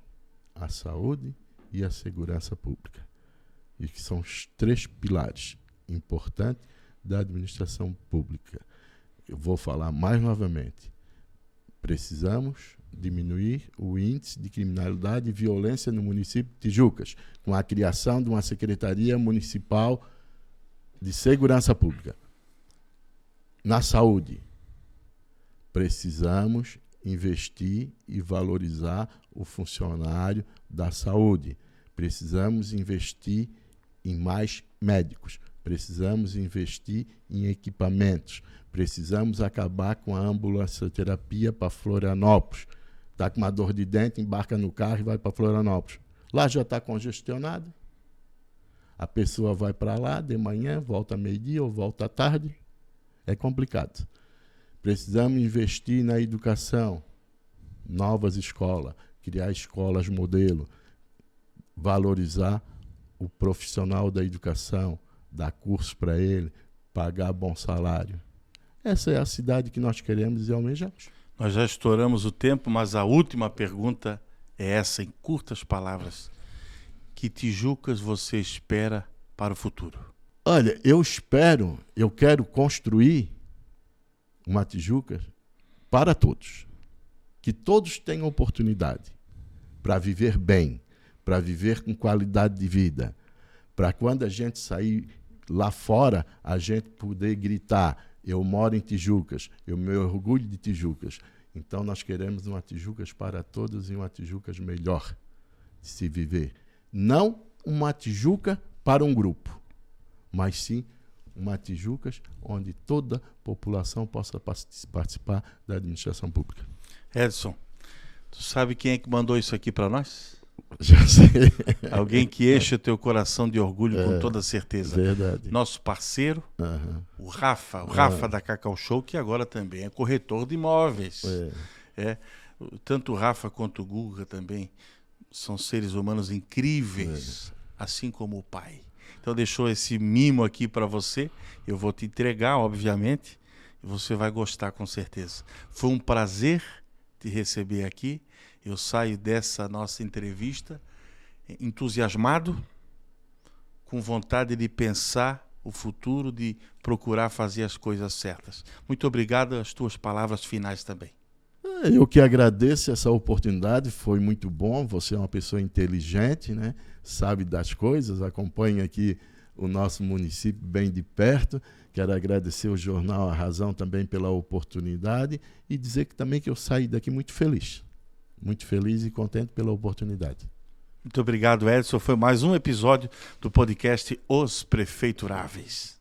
a saúde e a segurança pública. E que são os 3 pilares importantes da administração pública. Eu vou falar mais novamente. Precisamos diminuir o índice de criminalidade e violência no município de Tijucas, com a criação de uma Secretaria Municipal de Segurança Pública. Na saúde, precisamos investir e valorizar o funcionário da saúde. Precisamos investir em mais médicos. Precisamos investir em equipamentos. Precisamos acabar com a ambulancioterapia para Florianópolis. Está com uma dor de dente, embarca no carro e vai para Florianópolis. Lá já está congestionado. A pessoa vai para lá de manhã, volta meio-dia ou volta à tarde. É complicado. Precisamos investir na educação, novas escolas, criar escolas modelo, valorizar o profissional da educação, dar curso para ele, pagar bom salário. Essa é a cidade que nós queremos e almejamos. Nós já estouramos o tempo, mas a última pergunta é essa, em curtas palavras. Que Tijucas você espera para o futuro? Olha, eu quero construir uma Tijuca para todos. Que todos tenham oportunidade para viver bem, para viver com qualidade de vida, para quando a gente sair lá fora, a gente poder gritar, eu moro em Tijucas, eu me orgulho de Tijucas. Então nós queremos uma Tijucas para todos e uma Tijucas melhor de se viver. Não uma Tijuca para um grupo, mas sim uma Tijucas onde toda a população possa participar da administração pública. Edson, tu sabe quem é que mandou isso aqui para nós? Já sei. Alguém que enche o teu coração de orgulho com toda certeza. Verdade. Nosso parceiro, o Rafa da Cacau Show, que agora também é corretor de imóveis. Tanto o Rafa quanto o Guga também são seres humanos incríveis, assim como o pai. Então deixou esse mimo aqui para você, eu vou te entregar, obviamente, e você vai gostar com certeza. Foi um prazer te receber aqui. Eu saio dessa nossa entrevista entusiasmado, com vontade de pensar o futuro, de procurar fazer as coisas certas. Muito obrigado, as tuas palavras finais também. Eu que agradeço essa oportunidade, foi muito bom. Você é uma pessoa inteligente, né? Sabe das coisas, acompanha aqui o nosso município bem de perto. Quero agradecer o Jornal A Razão também pela oportunidade e dizer que também que eu saí daqui muito feliz e contente pela oportunidade. Muito obrigado, Edson. Foi mais um episódio do podcast Os Prefeituráveis.